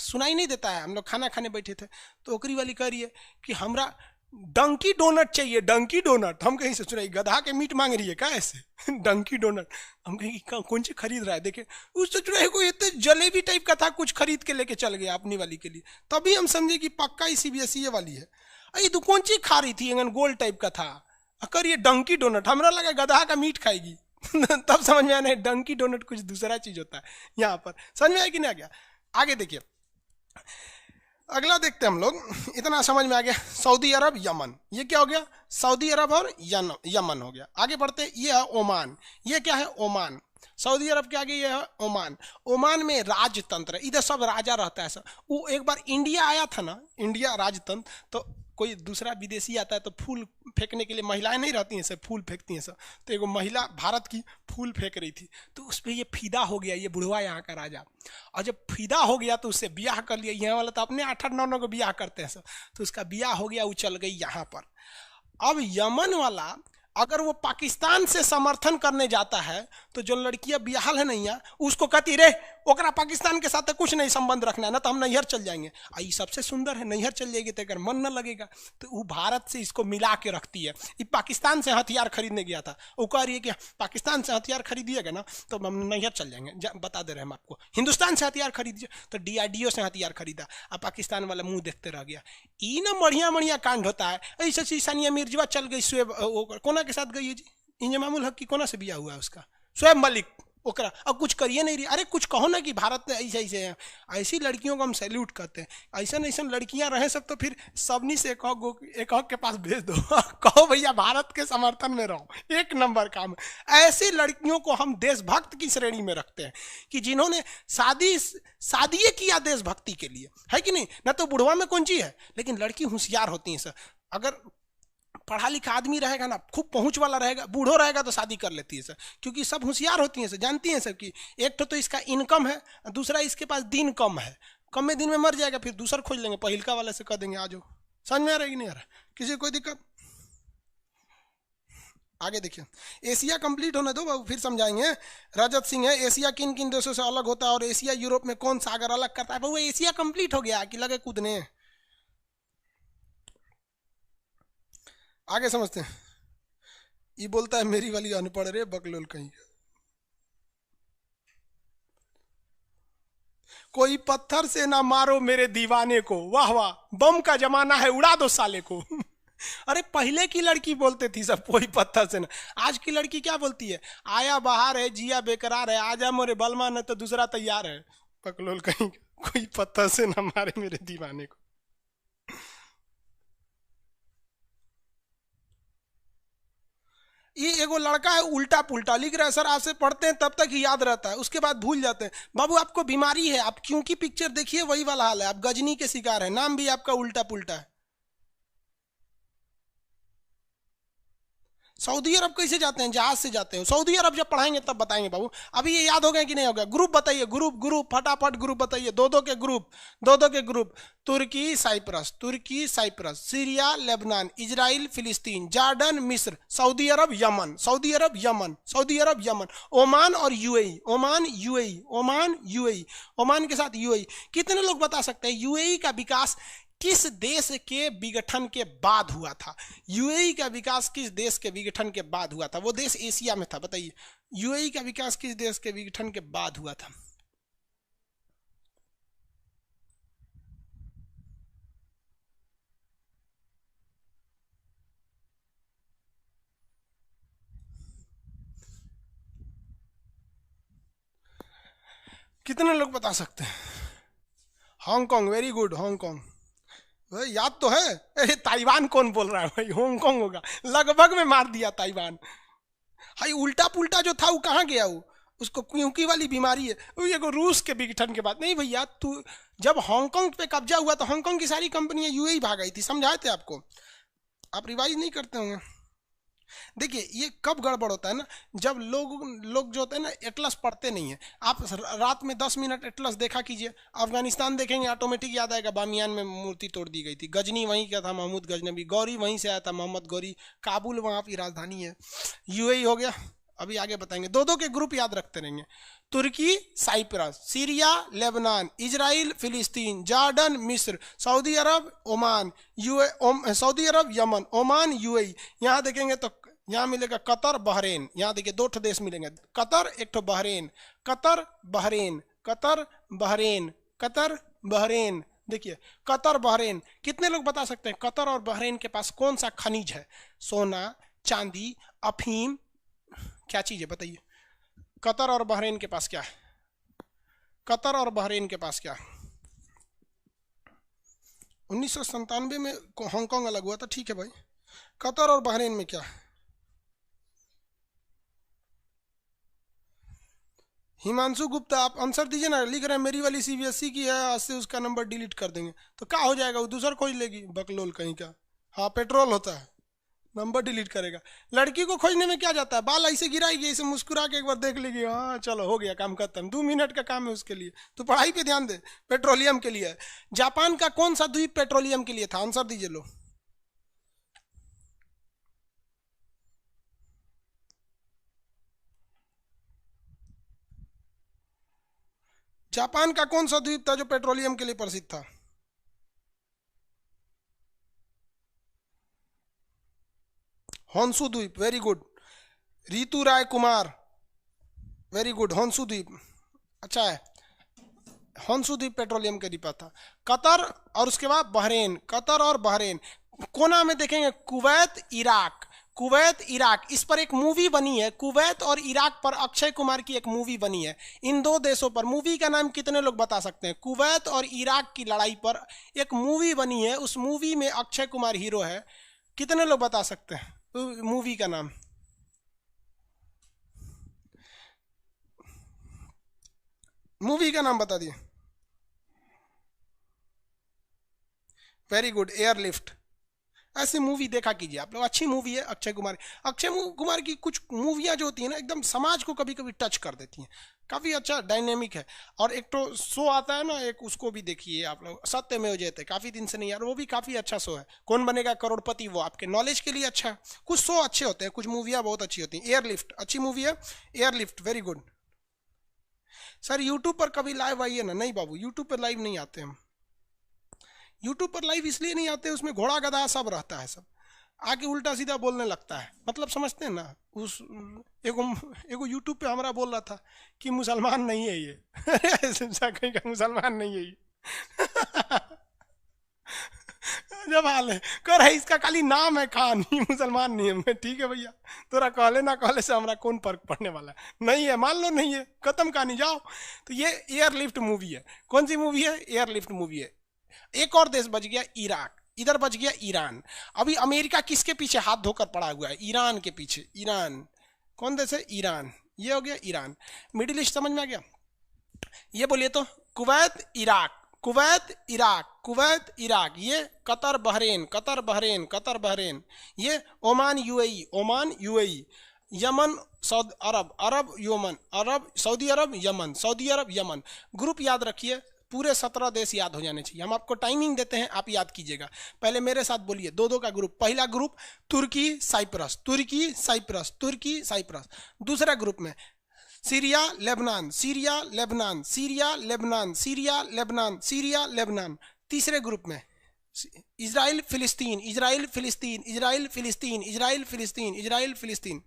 सुनाई नहीं देता है, हम लोग खाना खाने बैठे थे, तो ओकरी वाली कह रही है कि हमरा डंकी डोनट चाहिए, डंकी डोनट। हम कहीं से सुनाई गधा के मीट मांग रही है क्या ऐसे? डंकी डोनट। हम कहीं कौन सी खरीद रहा है, देखे उस चुराहे को इतने जलेबी टाइप का था, कुछ खरीद के लेके चल गया अपनी वाली के लिए। तभी हम समझे कि पक्का ही सीबीएसई वाली है। अरे तो कौन सी खा रही थी, गोल टाइप का था, करिए डंकी डोनट, हमरा लगा गधा का मीट खाएगी। तब समझ में आया डंकी डोनट कुछ दूसरा चीज होता है यहाँ पर। समझ में आया कि नहीं आ गया? आगे देखिए, अगला देखते हैं हम लोग। इतना समझ में आ गया, सऊदी अरब यमन, ये क्या हो गया? सऊदी अरब और यमन हो गया। आगे बढ़ते, ये है ओमान। ये क्या है? ओमान। सऊदी अरब के आगे ये है ओमान। ओमान में राजतंत्र, इधर सब राजा रहता है सब। वो एक बार इंडिया आया था ना, इंडिया राजतंत्र, तो कोई दूसरा विदेशी आता है तो फूल फेंकने के लिए महिलाएं नहीं रहती हैं सब, फूल फेंकती हैं सब। तो एगो महिला भारत की फूल फेंक रही थी, तो उस पर ये फिदा हो गया, ये बुढ़वा यहाँ का राजा। और जब फिदा हो गया तो उससे ब्याह कर लिया। यहाँ वाला तो अपने 8-8-9 को ब्याह करते हैं सब, तो उसका ब्याह हो गया, वो चल गई यहाँ पर। अब यमन वाला अगर वो पाकिस्तान से समर्थन करने जाता है तो जो लड़कियां बिहाल है नहीं है, उसको कहती रे ओकरा पाकिस्तान के साथ कुछ नहीं संबंध रखना है ना, तो हम नैहर चल जाएंगे। आई सबसे सुंदर है, नैहर चल जाएगी तो अगर मन न लगेगा तो वो भारत से इसको मिला के रखती है। ये पाकिस्तान से हथियार खरीदने गया था, वो कह रही है कि पाकिस्तान से हथियार खरीदिएगा ना तो हम नैहर चल जाएंगे। बता दे रहे हैं हम आपको, हिंदुस्तान से हथियार खरीदिए, तो DRDO से हथियार खरीदा, अब पाकिस्तान वाला मुंह देखते रह गया। ई ना बढ़िया बढ़िया कांड होता है। ऐसे चीज सानिया मिर्जा चल गई, शुएब कोना के साथ गई है जी, इंजमामुल हक की कोना से बिया हुआ है उसका, शुएब मलिक, ओकरा अब कुछ करिए नहीं रही। अरे कुछ कहो ना कि भारत में ऐसे ऐसे हैं, ऐसी लड़कियों को हम सैल्यूट करते हैं। ऐसा ऐसा लड़कियां रहे सब तो फिर सबनी से एक हक के पास भेज दो। कहो भैया भारत के समर्थन में रहो, एक नंबर काम। ऐसी लड़कियों को हम देशभक्त की श्रेणी में रखते हैं कि जिन्होंने शादी किया देशभक्ति के लिए, है कि नहीं? ना तो बुढ़वा में कौन चीज है, लेकिन लड़की होशियार होती है सर। अगर पढ़ा लिखा आदमी रहेगा ना, खूब पहुंच वाला रहेगा, बूढ़ो रहेगा तो शादी कर लेती है सर, क्योंकि सब होशियार होती हैं सर, जानती हैं सर कि एक तो इसका इनकम है, दूसरा इसके पास दिन कम है, कम में दिन में मर जाएगा, फिर दूसरा खोज लेंगे, पहिलका वाले से कह देंगे आ जाओ। समझ में आ रहा है कि नहीं आ रहा? किसी को कोई दिक्कत? आगे देखिए, एशिया कंप्लीट होने दो बाबू, फिर समझाएंगे। रजत सिंह है, एशिया किन किन देशों से अलग होता है और एशिया यूरोप में कौन सागर अलग करता है? बाबू एशिया कंप्लीट हो गया कि लगे कूदने? आगे समझते हैं। ये बोलता है मेरी वाली अनपढ़ रे बकलोल कहीं। कोई पत्थर से ना मारो मेरे दीवाने को, वाह वाह, बम का जमाना है उड़ा दो साले को। अरे पहले की लड़की बोलते थी सब कोई पत्ता से ना, आज की लड़की क्या बोलती है? आया बाहर है, जिया बेकरार है, आजा मोरे बलमा न तो दूसरा तैयार है। पकलोल कहीं का, कोई पत्ता से ना मारे मेरे दीवाने को। ये एगो लड़का है उल्टा पुल्टा लिख रहा है सर, आपसे पढ़ते हैं तब तक ही याद रहता है, उसके बाद भूल जाते हैं। बाबू आपको बीमारी है, आप क्यों की पिक्चर देखिए वही वाला हाल है, आप गजनी के शिकार है, नाम भी आपका उल्टा पुल्टा है। सऊदी अरब कैसे जाते हैं? जहाज से जाते हैं। सऊदी अरब जब पढ़ाएंगे तब बताएंगे बाबू। अभी ये याद हो गया कि नहीं हो गया? ग्रुप बताइए, ग्रुप ग्रुप फटाफट ग्रुप बताइए, दो दो के ग्रुप, दो दो के ग्रुप। तुर्की साइप्रस, तुर्की साइप्रस, सीरिया लेबनान, इजराइल फिलिस्तीन, जॉर्डन मिस्र, Saudi Arab Yemen, Saudi Arab Yemen, Saudi Arab Yemen, Oman और UAE, Oman UAE, Oman UAE, Oman के साथ यूएई। कितने लोग बता सकते हैं यूएई का विकास किस देश के विघटन के बाद हुआ था? यूएई का विकास किस देश के विघटन के बाद हुआ था? वो देश एशिया में था, बताइए। यूएई का विकास किस देश के विघटन के बाद हुआ था? कितने लोग बता सकते हैं? Hong Kong, very good, Hong Kong. भाई याद तो है। अरे ताइवान कौन बोल रहा है भाई? हांगकांग होगा, लगभग में मार दिया ताइवान। हाई उल्टा पुल्टा जो था वो कहाँ गया? वो उसको क्योंकि वाली बीमारी है। वो ये रूस के विघटन के बाद नहीं भैया, तू जब हांगकांग पे कब्जा हुआ तो हांगकांग की सारी कंपनियां यूएई भाग गई थी, समझाए थे आपको? आप रिवाइज नहीं करते होंगे। देखिए ये कब गड़बड़ होता है ना, जब लोग लोग जो होते हैं ना एटलस पढ़ते नहीं है। आप रात में 10 मिनट एटलस देखा कीजिए, अफगानिस्तान देखेंगे ऑटोमेटिक याद आएगा बामियान में मूर्ति तोड़ दी गई थी, गजनी वहीं का था, महमूद गजनबी, गौरी वहीं से आया था, मोहम्मद गौरी, काबुल वहाँ की राजधानी है, यूएई हो गया। अभी आगे बताएंगे, दो दो के ग्रुप याद रखते रहेंगे। तुर्की साइप्रस, सीरिया लेबनान, इजराइल फिलिस्तीन, जॉर्डन मिस्र, सऊदी अरब Oman, Saudi Arab Yemen, Oman UAE. यहाँ देखेंगे तो यहाँ मिलेगा कतर बहरेन, यहाँ देखिए दो ठो देश मिलेंगे, कतर एक ठो Bahrain, Qatar Bahrain, Qatar Bahrain, Qatar Bahrain. देखिए कतर बहरेन, कितने लोग बता सकते हैं कतर और बहरेन के पास कौन सा खनिज है? सोना, चांदी, अफीम, क्या चीज है बताइए? कतर और बहरेन के पास क्या है? कतर और बहरेन के पास क्या है? 1997 में हांगकांग अलग हुआ था, ठीक है भाई। कतर और बहरेन में क्या है? हिमांशु गुप्ता, आप आंसर दीजिए ना। लिख रहे हैं मेरी वाली सीबीएसई की है, आज से उसका नंबर डिलीट कर देंगे। तो क्या हो जाएगा? वो दूसरा खोज लेगी, बकलोल कहीं का। हाँ पेट्रोल होता है, नंबर डिलीट करेगा। लड़की को खोजने में क्या जाता है? बाल ऐसे गिराएगी, ऐसे मुस्कुरा के एक बार देख लेगी, हाँ चलो हो गया काम खत्म, 2 मिनट का काम है उसके लिए। तो पढ़ाई पे ध्यान दे, पेट्रोलियम के लिए है। जापान का कौन सा द्वीप पेट्रोलियम के लिए था? आंसर दीजिए लो। जापान का कौन सा द्वीप था जो पेट्रोलियम के लिए प्रसिद्ध था? होन्सु द्वीप, वेरी गुड। रितु राय कुमार, वेरी गुड, होन्सु द्वीप अच्छा है। होन्सु द्वीप पेट्रोलियम का डिपो था। कतर और उसके बाद बहरेन, कतर और बहरेन। कोना में देखेंगे कुवैत इराक, कुवैत इराक, इस पर एक मूवी बनी है, कुवैत और इराक पर अक्षय कुमार की एक मूवी बनी है। इन दो देशों पर मूवी का नाम कितने लोग बता सकते हैं? कुवैत और इराक की लड़ाई पर एक मूवी बनी है, उस मूवी में अक्षय कुमार हीरो है। कितने लोग बता सकते हैं मूवी का नाम? मूवी का नाम बता दिए। Very good, airlift. ऐसी मूवी देखा कीजिए आप लोग, अच्छी मूवी है अक्षय कुमार। अक्षय कुमार की कुछ मूवियाँ जो होती हैं ना एकदम समाज को कभी कभी टच कर देती हैं, काफ़ी अच्छा डायनेमिक है। और एक तो शो आता है ना एक, उसको भी देखिए आप लोग, सत्यमेव जयते, काफ़ी दिन से नहीं यार, वो भी काफ़ी अच्छा शो है। कौन बनेगा करोड़पति, वो आपके नॉलेज के लिए अच्छा है। कुछ शो अच्छे होते हैं, कुछ मूवियाँ बहुत अच्छी होती हैं। एयरलिफ्ट अच्छी मूवी है, airlift very good. Sir YouTube पर कभी लाइव आइए ना। नहीं बाबू, यूट्यूब पर लाइव नहीं आते हम। यूट्यूब पर लाइव इसलिए नहीं आते, उसमें घोड़ा गधा सब रहता है, सब आके उल्टा सीधा बोलने लगता है, मतलब समझते हैं ना। उस एगो एगो यूट्यूब पे हमारा बोल रहा था कि मुसलमान नहीं है ये ऐसा कहीं का मुसलमान नहीं है ये जब हाल है कर है, इसका खाली नाम है खान, ही मुसलमान नहीं है। मैं ठीक है भैया, तोरा कहले ना कहले से हमारा कौन फर्क पड़ने वाला है, नहीं है मान लो, नहीं है, खत्म कहानी, जाओ। तो ये एयरलिफ्ट मूवी है। कौन सी मूवी है? एयरलिफ्ट मूवी है। एक और देश बच गया, इराक, इधर बच गया ईरान। अभी अमेरिका किसके पीछे हाथ धोकर पड़ा हुआ है? ईरान के पीछे। ईरान कौन देश है? ईरान। ये हो गया ईरान। मिडिल ईस्ट समझ में आ गया? ये बोलिए तो, Kuwait Iraq, Kuwait Iraq, Kuwait Iraq, ये Qatar Bahrain, Qatar Bahrain, Qatar Bahrain, ये Oman UAE, Oman UAE, Yemen Saudi Arab, Arab Yemen, Arab Saudi Arab, Yemen, Saudi Arab, Yemen. Group याद रखिए, पूरे 17 देश याद हो जाने चाहिए। हम आपको टाइमिंग देते हैं, आप याद कीजिएगा। पहले मेरे साथ बोलिए, दो दो का ग्रुप। पहला ग्रुप तुर्की साइप्रस, तुर्की साइप्रस, तुर्की साइप्रस। दूसरा ग्रुप में Syria Lebanon, Syria Lebanon, Syria Lebanon, Syria Lebanon, Syria Lebanon. तीसरे ग्रुप में इजराइल फिलिस्तीन, इजराइल फिलिस्तीन, इजराइल फिलिस्तीन, इजराइल फिलिस्तीन, इजराइल फिलिस्तीन।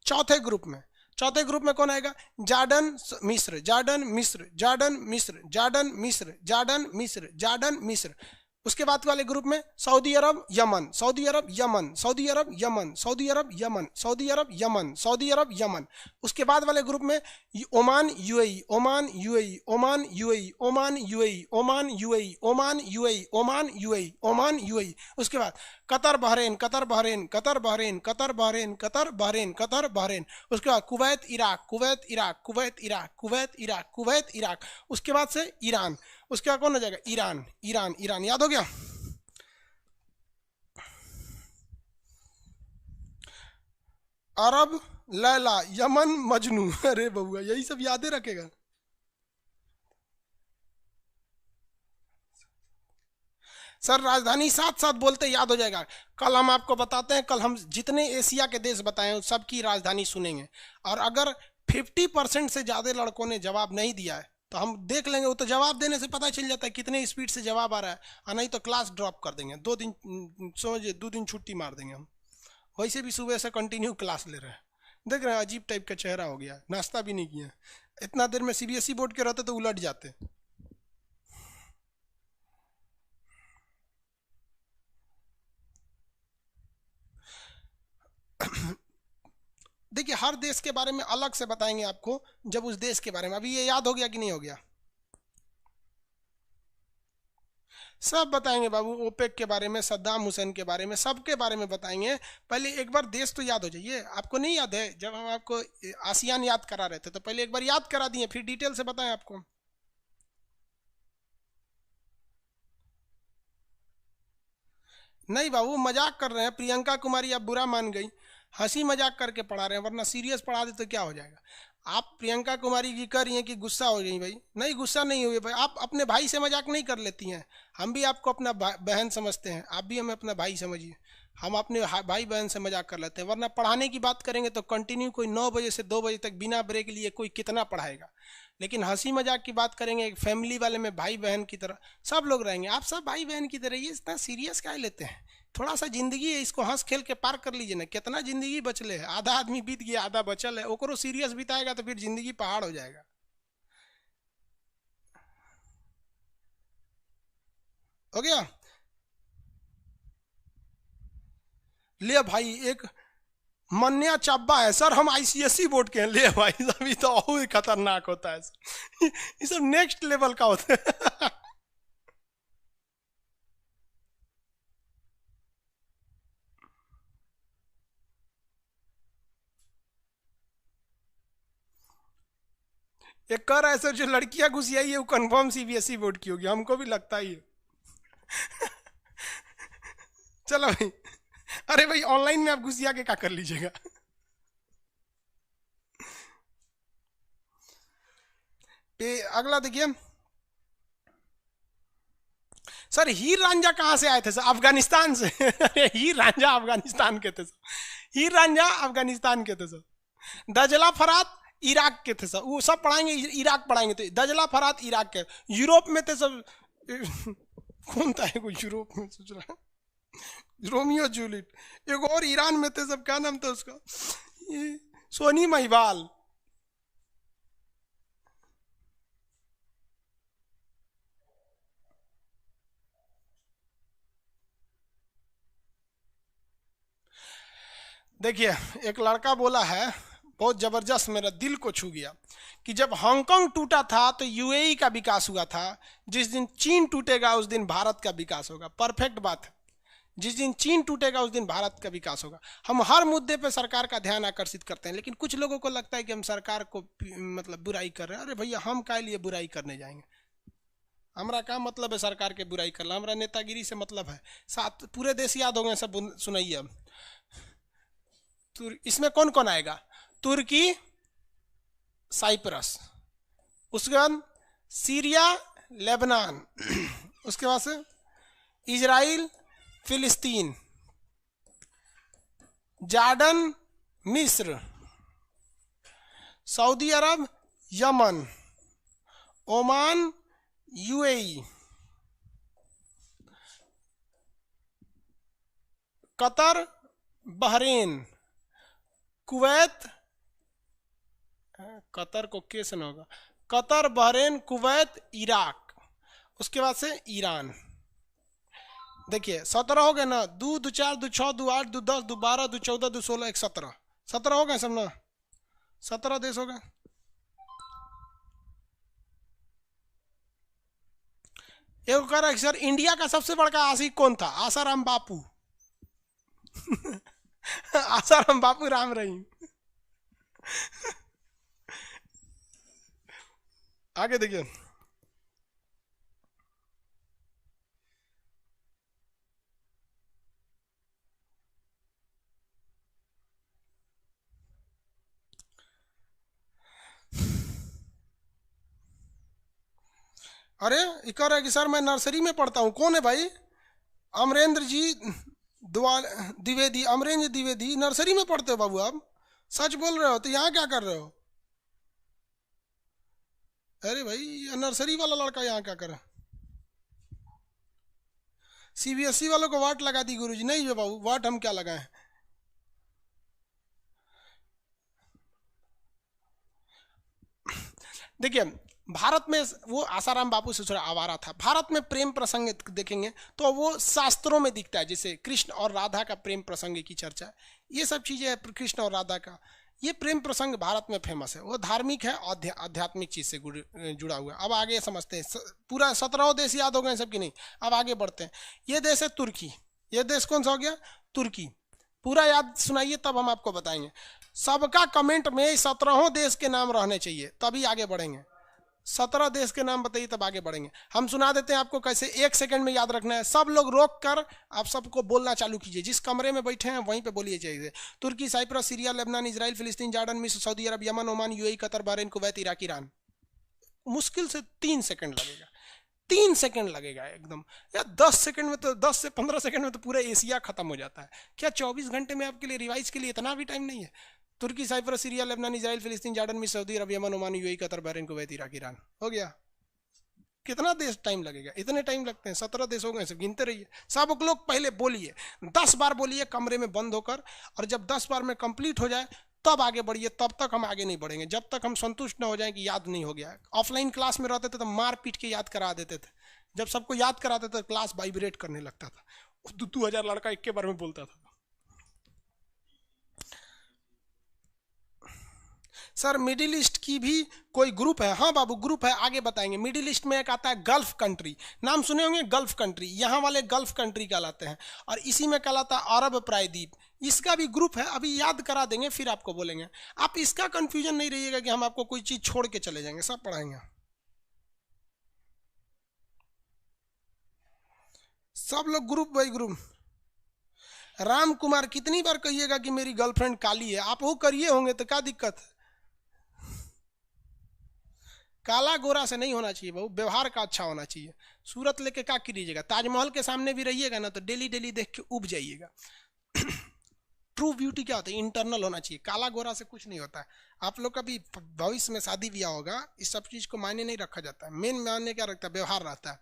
चौथे ग्रुप में, चौथे ग्रुप में कौन आएगा? जार्डन मिस्र, जार्डन मिस्र, जार्डन मिस्र, जार्डन मिस्र, जार्डन मिस्र, जार्डन मिस्र। उसके बाद वाले ग्रुप में Saudi Arab Yemen, Saudi Arab Yemen, Saudi Arab Yemen, Saudi Arab Yemen, Saudi Arab Yemen, Saudi Arab Yemen. उसके बाद वाले ग्रुप में Oman UAE, Oman UAE, Oman UAE, Oman UAE, Oman UAE, Oman UAE, Oman UAE, Oman UAE. उसके बाद Qatar Bahrain, Qatar Bahrain, Qatar Bahrain, Qatar Bahrain, Qatar Bahrain, Qatar Bahrain. उसके बाद Kuwait Iraq, Kuwait Iraq, Kuwait Iraq, Kuwait Iraq, Kuwait Iraq. उसके बाद से Iran. उसके बाद कौन हो जाएगा? Iran, Iran, Iran. याद हो गया? अरब लैला, यमन मजनू। अरे बहुआ, यही सब यादें रखेगा। सर राजधानी साथ साथ बोलते याद हो जाएगा। कल हम आपको बताते हैं, कल हम जितने एशिया के देश बताए हैं सबकी राजधानी सुनेंगे। और अगर 50% से ज़्यादा लड़कों ने जवाब नहीं दिया है तो हम देख लेंगे। वो तो जवाब देने से पता चल जाता है कितने स्पीड से जवाब आ रहा है, और नहीं तो क्लास ड्रॉप कर देंगे। 2 दिन समझिए, 2 दिन छुट्टी मार देंगे हम। वैसे भी सुबह से कंटिन्यू क्लास ले रहे हैं। देख रहे हैं अजीब टाइप का चेहरा हो गया, नाश्ता भी नहीं किया। इतना देर में सीबीएसई बोर्ड के रहते तो उलट जाते। देखिए, हर देश के बारे में अलग से बताएंगे आपको, जब उस देश के बारे में। अभी ये याद हो गया कि नहीं हो गया? सब बताएंगे बाबू, ओपेक के बारे में, सद्दाम हुसैन के बारे में, सबके बारे में बताएंगे। पहले एक बार देश तो याद हो जाइए। आपको नहीं याद है जब हम आपको आसियान याद करा रहे थे, तो पहले एक बार याद करा दिए, फिर डिटेल से बताएं आपको। नहीं बाबू, मजाक कर रहे हैं। प्रियंका कुमारी आप बुरा मान गई, हंसी मजाक करके पढ़ा रहे हैं, वरना सीरियस पढ़ा दे तो क्या हो जाएगा। आप प्रियंका कुमारी जी कर रही हैं कि गुस्सा हो गई? भाई नहीं, गुस्सा नहीं हुई भाई। आप अपने भाई से मजाक नहीं कर लेती हैं। हम भी आपको अपना बहन समझते हैं, आप भी हमें अपना भाई समझिए। हम अपने भाई बहन से मजाक कर लेते हैं, वरना पढ़ाने की बात करेंगे तो कंटिन्यू कोई 9 बजे से 2 बजे तक बिना ब्रेक लिए कोई कितना पढ़ाएगा। लेकिन हंसी मजाक की बात करेंगे एक फैमिली वाले में, भाई बहन की तरह सब लोग रहेंगे। आप सब भाई बहन की तरह, ये इतना सीरियस क्या लेते हैं? थोड़ा सा जिंदगी है, इसको हंस खेल के पार कर लीजिए ना। कितना जिंदगी बचले है? आधा आदमी बीत गया, आधा बचल है। ओकरो सीरियस बिताएगा तो फिर जिंदगी पहाड़ हो जाएगा। हो गया? ले भाई, एक मन्या चब्बा है सर, हम आईसीएसई बोर्ड के हैं। ले भाई, अभी तो और खतरनाक होता है सर। ये सब नेक्स्ट लेवल का होता है। एक कर ऐसे जो लड़कियां घुसी आई है वो कंफर्म सीबीएसई बोर्ड की होगी, हमको भी लगता ही है। चलो भाई। अरे भाई, ऑनलाइन में आप घुसिया के क्या कर लीजिएगा। अगला देखिए सर, हीर रांझा कहाँ से आए थे सर? अफगानिस्तान से। अरे हीर रांझा अफगानिस्तान के थे सर, हीर रांझा अफगानिस्तान के थे सर। दजला फरात इराक के थे सर। वो सब पढ़ाएंगे, इराक पढ़ाएंगे तो दजला फरात इराक के। यूरोप में थे सब। कौन था वो यूरोप में? सोच रहा है रोमियो जूलियट। एक और ईरान में थे सब, क्या नाम था उसका? ये सोनी महिवाल। देखिए, एक लड़का बोला है, बहुत जबरदस्त, मेरा दिल को छू गया, कि जब हांगकांग टूटा था तो यूएई का विकास हुआ था, जिस दिन चीन टूटेगा उस दिन भारत का विकास होगा। परफेक्ट बात है, जिस दिन चीन टूटेगा उस दिन भारत का विकास होगा। हम हर मुद्दे पे सरकार का ध्यान आकर्षित करते हैं, लेकिन कुछ लोगों को लगता है कि हम सरकार को मतलब बुराई कर रहे हैं। अरे भैया, हम काय लिए बुराई करने जाएंगे? हमारा क्या मतलब है सरकार के बुराई करना? हमारा नेतागिरी से मतलब है। साथ पूरे देश याद हो गए सब, सुनाइए अब। इसमें कौन कौन आएगा? तुर्की, साइप्रस, उसके बाद सीरिया, लेबनान, उसके बाद से इजराइल, फिलिस्तीन, जॉर्डन, मिस्र, Saudi Arab, Yemen, Oman, UAE, Qatar, Bahrain, Kuwait, Qatar को कैसे न होगा, कतर, बहरीन, कुवैत, इराक, उसके बाद से ईरान। देखिए 17 हो गए ना, 2 2 4 2 6 2 8 2 10 2 12 2 14 2 16 1 17, 17 हो गए सब ना, 17 देश हो गए। एक कह रहा है सर, इंडिया का सबसे बड़ा आशिक कौन था? आसाराम बापू। आसाराम बापू, राम रहीम। आगे देखिए, अरे ये कह रहा है कि सर मैं नर्सरी में पढ़ता हूँ। कौन है भाई? अमरेंद्र जी द्विवेदी, अमरेंद्र द्विवेदी, नर्सरी में पढ़ते हो बाबू आप? सच बोल रहे हो? तो यहाँ क्या कर रहे हो? अरे भाई, ये नर्सरी वाला लड़का यहाँ क्या कर रहा है? सीबीएसई वालों को वाट लगा दी गुरुजी। नहीं जो बाबू, वाट हम क्या लगाए? देखिए, भारत में वो आसाराम बापू से थोड़ा आवारा था। भारत में प्रेम प्रसंग देखेंगे तो वो शास्त्रों में दिखता है, जैसे कृष्ण और राधा का प्रेम प्रसंग की चर्चा, ये सब चीजें, कृष्ण और राधा का ये प्रेम प्रसंग भारत में फेमस है। वो धार्मिक है, आध्यात्मिक चीज से जुड़ा हुआ है। अब आगे समझते हैं, पूरा 17 देश याद हो गए सबकी? नहीं। अब आगे बढ़ते हैं। ये देश है तुर्की। ये देश कौन सा हो गया? तुर्की। पूरा याद सुनाइए, तब हम आपको बताएंगे। सबका कमेंट में 17 देश के नाम रहने चाहिए, तभी आगे बढ़ेंगे। 17 देश के नाम बताइए, तब आगे बढ़ेंगे। हम सुना देते हैं आपको कैसे, 1 सेकंड में याद रखना है। सब लोग रोक कर आप सबको बोलना चालू कीजिए, जिस कमरे में बैठे हैं वहीं पे बोलिए चाहिए। Turkey, Cyprus, Syria, Lebanon, Israel, फिलिस्तीन, जॉर्डन, मिस्र, Saudi Arab, Yemen, Oman, UAE, Qatar, Bahrain, Kuwait, Iraq, Iran. मुश्किल से 3 सेकंड लगेगा, 3 सेकंड लगेगा एकदम। या 10 सेकंड में तो, 10 से 15 सेकंड में तो पूरा एशिया खत्म हो जाता है। क्या 24 घंटे में आपके लिए रिवाइज के लिए इतना भी टाइम नहीं है? Turkey, Cyprus, Syria, Lebanon, Israel, फिलिस्तीन, जॉर्डन, मिस्र, Saudi Arab, Yemen, Oman, UAE, Qatar, Bahrain, Kuwait, Iraq, Iran. हो गया। कितना देश टाइम लगेगा? इतने टाइम लगते हैं। 17 देश हो गए, सब गिनते रहिए। सब लोग पहले बोलिए, 10 बार बोलिए कमरे में बंद होकर, और जब 10 बार में कंप्लीट हो जाए तब आगे बढ़िए। तब तक हम आगे नहीं बढ़ेंगे जब तक हम संतुष्ट न हो जाए कि याद नहीं हो गया। ऑफलाइन क्लास में रहते थे तो मार पीट के याद करा देते थे। जब सबको याद कराते थे क्लास वाइब्रेट करने लगता था। 2,000 लड़का एक के बारे में बोलता था। सर मिडिल ईस्ट की भी कोई ग्रुप है? हाँ बाबू, ग्रुप है, आगे बताएंगे। मिडिल ईस्ट में एक आता है गल्फ कंट्री, नाम सुने होंगे, गल्फ कंट्री। यहाँ वाले गल्फ कंट्री कहलाते हैं, और इसी में कहलाता है अरब प्रायद्वीप। इसका भी ग्रुप है, अभी याद करा देंगे, फिर आपको बोलेंगे। आप इसका कंफ्यूजन नहीं रहिएगा कि हम आपको कोई चीज छोड़ के चले जाएंगे, सब पढ़ाएंगे। सब लोग group by group. Ram Kumar, कितनी बार कहिएगा कि मेरी गर्लफ्रेंड काली है? आप वो करिए होंगे तो क्या दिक्कत है? काला गोरा से नहीं होना चाहिए बहू, व्यवहार का अच्छा होना चाहिए। सूरत लेके क्या कीजिएगा? ताजमहल के सामने भी रहिएगा ना तो डेली डेली देख के उब जाइएगा। ट्रू ब्यूटी क्या होता है? इंटरनल होना चाहिए। काला गोरा से कुछ नहीं होता है। आप लोग का भी भविष्य में शादी ब्याह होगा, इस सब चीज को मायने नहीं रखा जाता है। मेन मायने क्या रखता है? व्यवहार रहता है।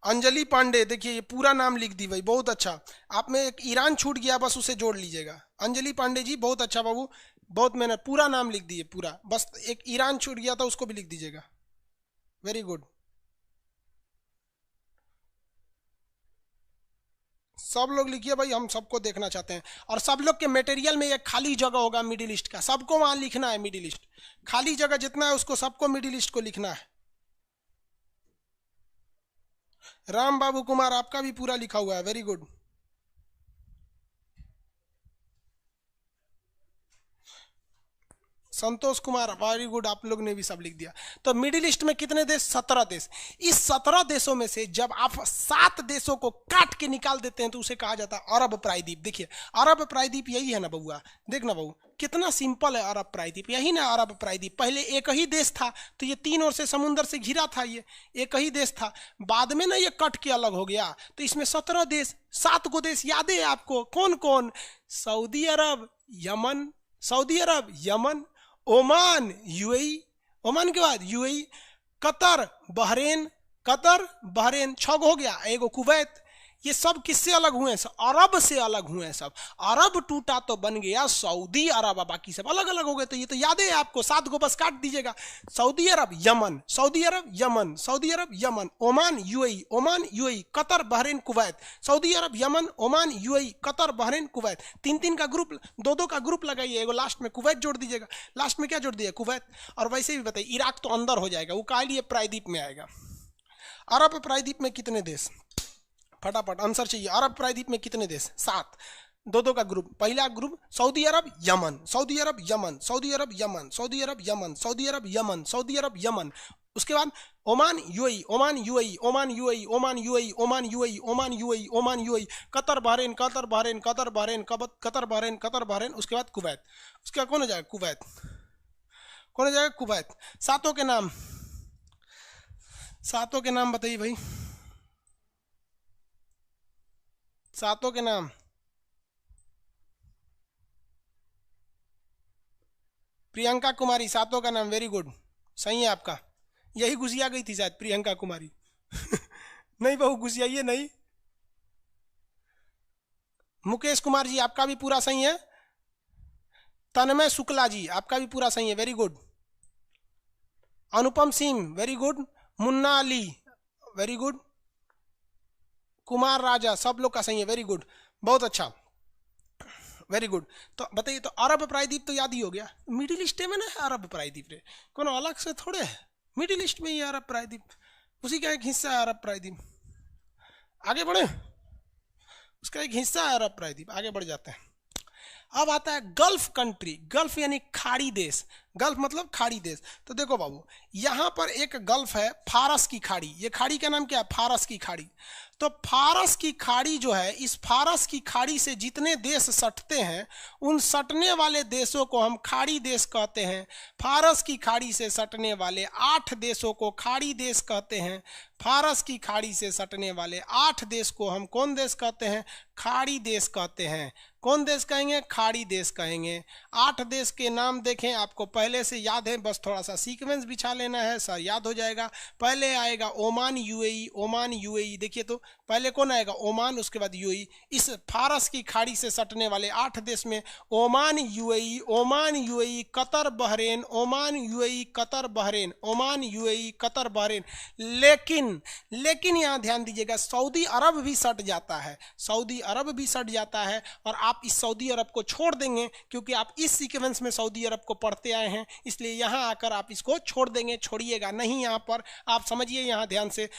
अंजलि पांडे, देखिए ये पूरा नाम लिख दी भाई, बहुत अच्छा। आप में एक ईरान छूट गया, बस उसे जोड़ लीजिएगा। अंजलि पांडे जी, बहुत अच्छा बाबू, बहुत मेहनत। पूरा नाम लिख दिए पूरा, बस एक ईरान छूट गया था उसको भी लिख दीजिएगा। Very good. सब लोग लिखिए भाई, हम सबको देखना चाहते हैं। और सब लोग के मटेरियल में एक खाली जगह होगा मिडिल ईस्ट का, सबको वहां लिखना है मिडिल ईस्ट, खाली जगह जितना है उसको सबको मिडिल ईस्ट को लिखना है। राम बाबू कुमार आपका भी पूरा लिखा हुआ है, very good. Santosh Kumar very good, आप लोग ने भी सब लिख दिया। तो मिडिल ईस्ट में कितने देश? 17 देश। इस 17 देशों में से जब आप 7 देशों को काट के निकाल देते हैं तो उसे कहा जाता है अरब प्रायद्वीप। देखिए अरब प्रायद्वीप यही है ना बउआ, देखना बहू कितना सिंपल है अरब प्रायद्वीप, यही ना अरब प्रायद्वीप। पहले एक ही देश था, तो ये 3 ओर से समुद्र से घिरा था, ये एक ही देश था। बाद में ना ये कट के अलग हो गया, तो इसमें 17 देश, 7 को देश याद है आपको? कौन कौन? Saudi Arab, Yemen, Saudi Arab, Yemen, Oman, UAE, Oman के बाद UAE, Qatar, Bahrain, Qatar, Bahrain, 6 हो गया, एगो कुवैत। ये सब किससे अलग हुए हैं? अरब से अलग हुए हैं सब। अरब टूटा तो बन गया सऊदी अरब, बाकी सब अलग अलग हो गए। तो ये तो याद है आपको, 7 को बस काट दीजिएगा। Saudi Arab, Yemen, Saudi Arab, Yemen, Saudi Arab, Yemen, Oman, UAE, Oman, UAE, Qatar, Bahrain, Kuwait, Saudi Arab, Yemen, Oman, UAE, Qatar, Bahrain, Kuwait. 3-3 का ग्रुप, 2-2 का ग्रुप लगाइए, एगो लास्ट में कुवैत जोड़ दीजिएगा। लास्ट में क्या जोड़ दिया? कुवैत। और वैसे भी बताइए, इराक तो अंदर हो जाएगा, वो काहे लिए प्रायद्वीप में आएगा। अरब प्रायद्वीप में कितने देश? फटाफट आंसर चाहिए। अरब प्रायद्वीप में कितने देश? 7। 2-2 का ग्रुप। पहला group Saudi Arab, Yemen, Saudi Arab, Yemen, Saudi Arab, Yemen, Saudi Arab, Yemen, Saudi Arab, Yemen, Saudi Arab, Yemen. उसके बाद Oman, UAE, Oman, UAE, Oman, UAE, Oman, UAE, Oman, UAE, Oman, UAE, Oman, UAE, Qatar, Bahrain, Qatar, Bahrain, Qatar, Bahrain, Qatar, Bahrain, Qatar, Bahrain. उसके बाद Kuwait. उसके बाद कौन हो जाएगा? Kuwait. कौन हो जाएगा? कुवैत। 7 के नाम, 7 के नाम बताइए भाई, 7 के नाम। प्रियंका कुमारी, 7 का नाम, वेरी गुड, सही है आपका। यही घुसिया गई थी शायद प्रियंका कुमारी। नहीं बहू घुसियाइए नहीं। मुकेश कुमार जी आपका भी पूरा सही है। तन्मय शुक्ला जी आपका भी पूरा सही है, very good. Anupam Singh, very good. Munna Ali, very good. Kumar Raja, सब लोग का सही है, वेरी गुड, बहुत अच्छा, वेरी गुड। तो बताइए, तो अरब प्रायद्वीप तो याद ही हो गया, मिडिल ईस्ट में ना है अरब प्रायद्वीप रे, कोनो अलग से थोड़े है, मिडिल ईस्ट में ही अरब प्रायद्वीप, उसी का एक हिस्सा है अरब प्रायद्वीप। आगे बढ़े, उसका एक हिस्सा है अरब प्रायद्वीप। आगे बढ़ जाते हैं। अब आता है गल्फ कंट्री। गल्फ यानी खाड़ी देश, गल्फ मतलब खाड़ी देश। तो देखो बाबू, यहां पर एक गल्फ है, फारस की खाड़ी। ये खाड़ी का नाम क्या है? फारस की खाड़ी। तो फारस की खाड़ी जो है, इस फारस की खाड़ी से जितने देश सटते हैं, उन सटने वाले देशों को हम खाड़ी देश कहते हैं। फारस की खाड़ी से सटने वाले 8 देशों को खाड़ी देश कहते हैं। फारस की खाड़ी से सटने वाले 8 देश को हम कौन देश कहते हैं? खाड़ी देश कहते हैं। कौन देश कहेंगे? खाड़ी देश कहेंगे। 8 देश के नाम देखें, आपको पहले से याद है, बस थोड़ा सा सीक्वेंस बिछा लेना है, सर याद हो जाएगा। पहले आएगा ओमान, यूएई, ओमान, यूएई। देखिए तो पहले कौन आएगा? ओमान, उसके बाद यूएई। इस फारस की खाड़ी से सटने वाले 8 देश में Oman, UAE, Oman, UAE, Qatar, Bahrain, Oman, UAE, Qatar, Bahrain, Oman, UAE, Qatar, Bahrain. लेकिन यहाँ ध्यान दीजिएगा, सऊदी अरब भी सट जाता है, सऊदी अरब भी सट जाता है। और आप इस सऊदी अरब को छोड़ देंगे, क्योंकि आप इस सीक्वेंस में सऊदी अरब को पढ़ते आए हैं, इसलिए यहाँ आकर आप इसको छोड़ देंगे, छोड़िएगा नहीं। यहाँ पर आप समझिए, यहाँ ध्यान से,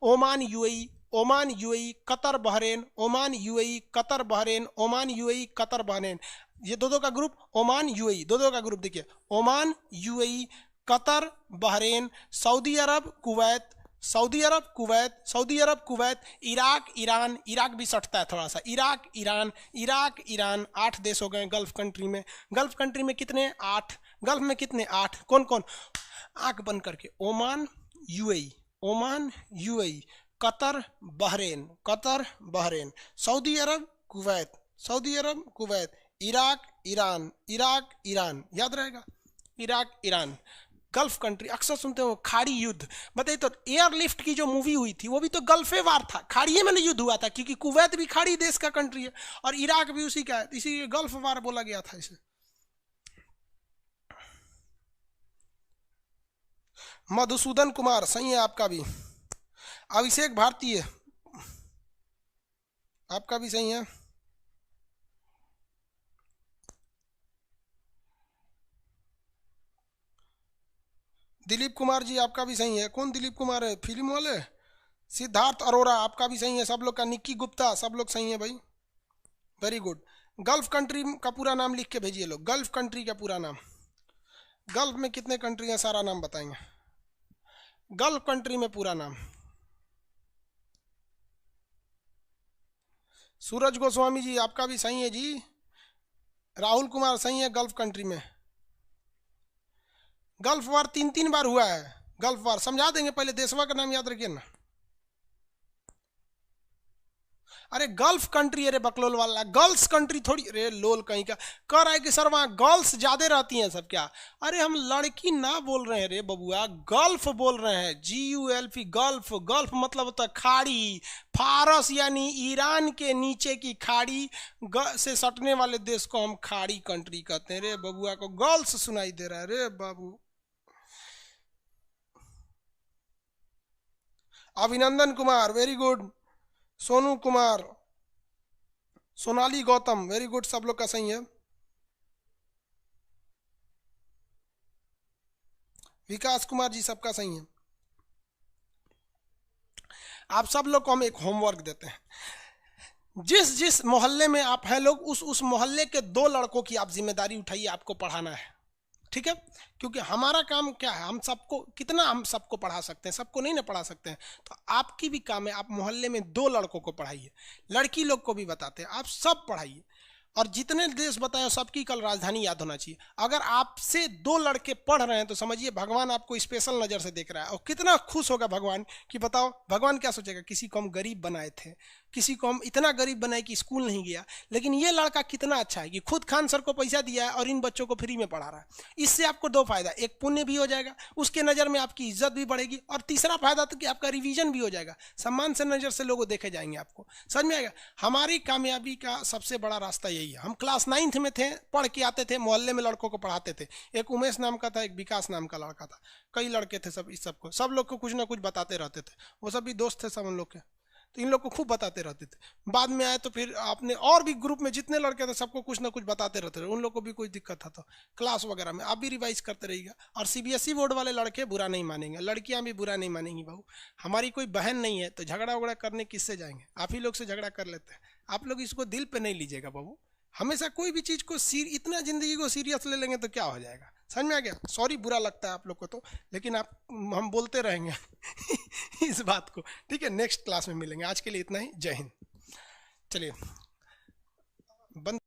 Oman, UAE, Oman, UAE, Qatar, Bahrain, Oman, UAE, Qatar, Bahrain, Oman, UAE, Qatar, Bahrain. ये 2-2 का ग्रुप, ओमान, यूएई, 2-2 का ग्रुप। देखिए, Oman, UAE, Qatar, Bahrain, Saudi Arab, Kuwait, Saudi Arab, Kuwait, Saudi Arab, Kuwait, Iraq, Iran. Iraq भी सटता है थोड़ा सा, Iraq, Iran, Iraq, Iran. 8 देश हो गए गल्फ कंट्री में। गल्फ कंट्री में कितने? 8। गल्फ में कितने? 8। कौन कौन? आंख बंद करके, Oman, UAE, Oman, UAE, Qatar, Bahrain, Qatar, Bahrain, Saudi Arab, Kuwait, Saudi Arab, Kuwait, Iraq, Iran, Iraq, Iran. याद रहेगा, इराक, ईरान। गल्फ कंट्री अक्सर सुनते हो, खाड़ी युद्ध। बताइए तो, एयरलिफ्ट की जो मूवी हुई थी वो भी तो गल्फे वार था, खाड़ी में युद्ध हुआ था, क्योंकि कुवैत भी खाड़ी देश का कंट्री है और इराक भी उसी का है, इसीलिए गल्फ वार बोला गया था इसे। मधुसूदन कुमार, सही है आपका भी। अभिषेक भारतीय, आपका भी सही है। दिलीप कुमार जी आपका भी सही है। कौन दिलीप कुमार है, फिल्म वाले? सिद्धार्थ अरोरा आपका भी सही है सब लोग का। निक्की गुप्ता, सब लोग सही है भाई, वेरी गुड। गल्फ कंट्री का पूरा नाम लिख के भेजिए लोग, गल्फ कंट्री का पूरा नाम। गल्फ में कितने कंट्री हैं सारा नाम बताएंगे, गल्फ कंट्री में पूरा नाम। सूरज गोस्वामी जी आपका भी सही है जी। राहुल कुमार सही है, गल्फ कंट्री में। गल्फ वार 3 बार हुआ है। गल्फ वार समझा देंगे, पहले देशवा का नाम याद रखिए ना। अरे गल्फ कंट्री, अरे बकलोल वाला, गर्ल्स कंट्री थोड़ी, अरे लोल कहीं का। कह रहा है कि सर वहाँ गर्ल्स ज्यादा रहती हैं सब क्या? अरे हम लड़की ना बोल रहे हैं रे बबुआ, गल्फ बोल रहे हैं, GULF, गल्फ। गल्फ मतलब होता है खाड़ी। फारस यानी ईरान के नीचे की खाड़ी से सटने वाले देश को हम खाड़ी कंट्री कहते हैं। रे बबुआ को गर्ल्स सुनाई दे रहा है रे बाबू। अभिनंदन Kumar very good. Sonu Kumar, Sonali Gautam very good, सब लोग का सही है। विकास कुमार जी सबका सही है। आप सब लोग को हम एक होमवर्क देते हैं। जिस जिस मोहल्ले में आप हैं लोग, उस मोहल्ले के 2 लड़कों की आप जिम्मेदारी उठाइए, आपको पढ़ाना है, ठीक है? क्योंकि हमारा काम क्या है, हम सबको कितना हम सबको पढ़ा सकते हैं, सबको नहीं ना पढ़ा सकते हैं। तो आपकी भी काम है, आप मोहल्ले में 2 लड़कों को पढ़ाइए, लड़की लोग को भी बताते हैं, आप सब पढ़ाइए। और जितने देश बताए सबकी कल राजधानी याद होना चाहिए। अगर आपसे 2 लड़के पढ़ रहे हैं तो समझिए भगवान आपको स्पेशल नज़र से देख रहा है। और कितना खुश होगा भगवान कि बताओ, भगवान क्या सोचेगा, किसी को हम गरीब बनाए थे, किसी को हम इतना गरीब बनाए कि स्कूल नहीं गया, लेकिन ये लड़का कितना अच्छा है कि खुद खान सर को पैसा दिया है और इन बच्चों को फ्री में पढ़ा रहा है। इससे आपको 2 फायदा, एक पुण्य भी हो जाएगा, उसके नज़र में आपकी इज्जत भी बढ़ेगी, और तीसरा फायदा तो कि आपका रिवीजन भी हो जाएगा, सम्मान से नज़र से लोग देखे जाएंगे आपको। समझ में आएगा? हमारी कामयाबी का सबसे बड़ा रास्ता यही है। हम क्लास 9th में थे, पढ़ के आते थे, मोहल्ले में लड़कों को पढ़ाते थे। एक उमेश नाम का था, एक विकास नाम का लड़का था, कई लड़के थे, सब इस सबको सब लोग को कुछ ना कुछ बताते रहते थे। वो सब भी दोस्त थे सब उन लोग के, तो इन लोग को खूब बताते रहते थे। बाद में आए तो फिर आपने और भी ग्रुप में जितने लड़के थे सबको कुछ ना कुछ बताते रहते थे। उन लोग को भी कोई दिक्कत था तो क्लास वगैरह में आप भी रिवाइज करते रहिएगा। और CBSE बोर्ड वाले लड़के बुरा नहीं मानेंगे, लड़कियां भी बुरा नहीं मानेंगी। बहू हमारी कोई बहन नहीं है तो झगड़ा वगड़ा करने किससे जाएंगे, आप ही लोग से झगड़ा कर लेते हैं। आप लोग इसको दिल पे नहीं लीजिएगा बहू, हमेशा कोई भी चीज़ को इतना ज़िंदगी को सीरियस ले लेंगे तो क्या हो जाएगा। समझ में आ गया? सॉरी बुरा लगता है आप लोग को तो, लेकिन आप हम बोलते रहेंगे इस बात को, ठीक है? नेक्स्ट क्लास में मिलेंगे, आज के लिए इतना ही। जय हिंद। चलिए बंद।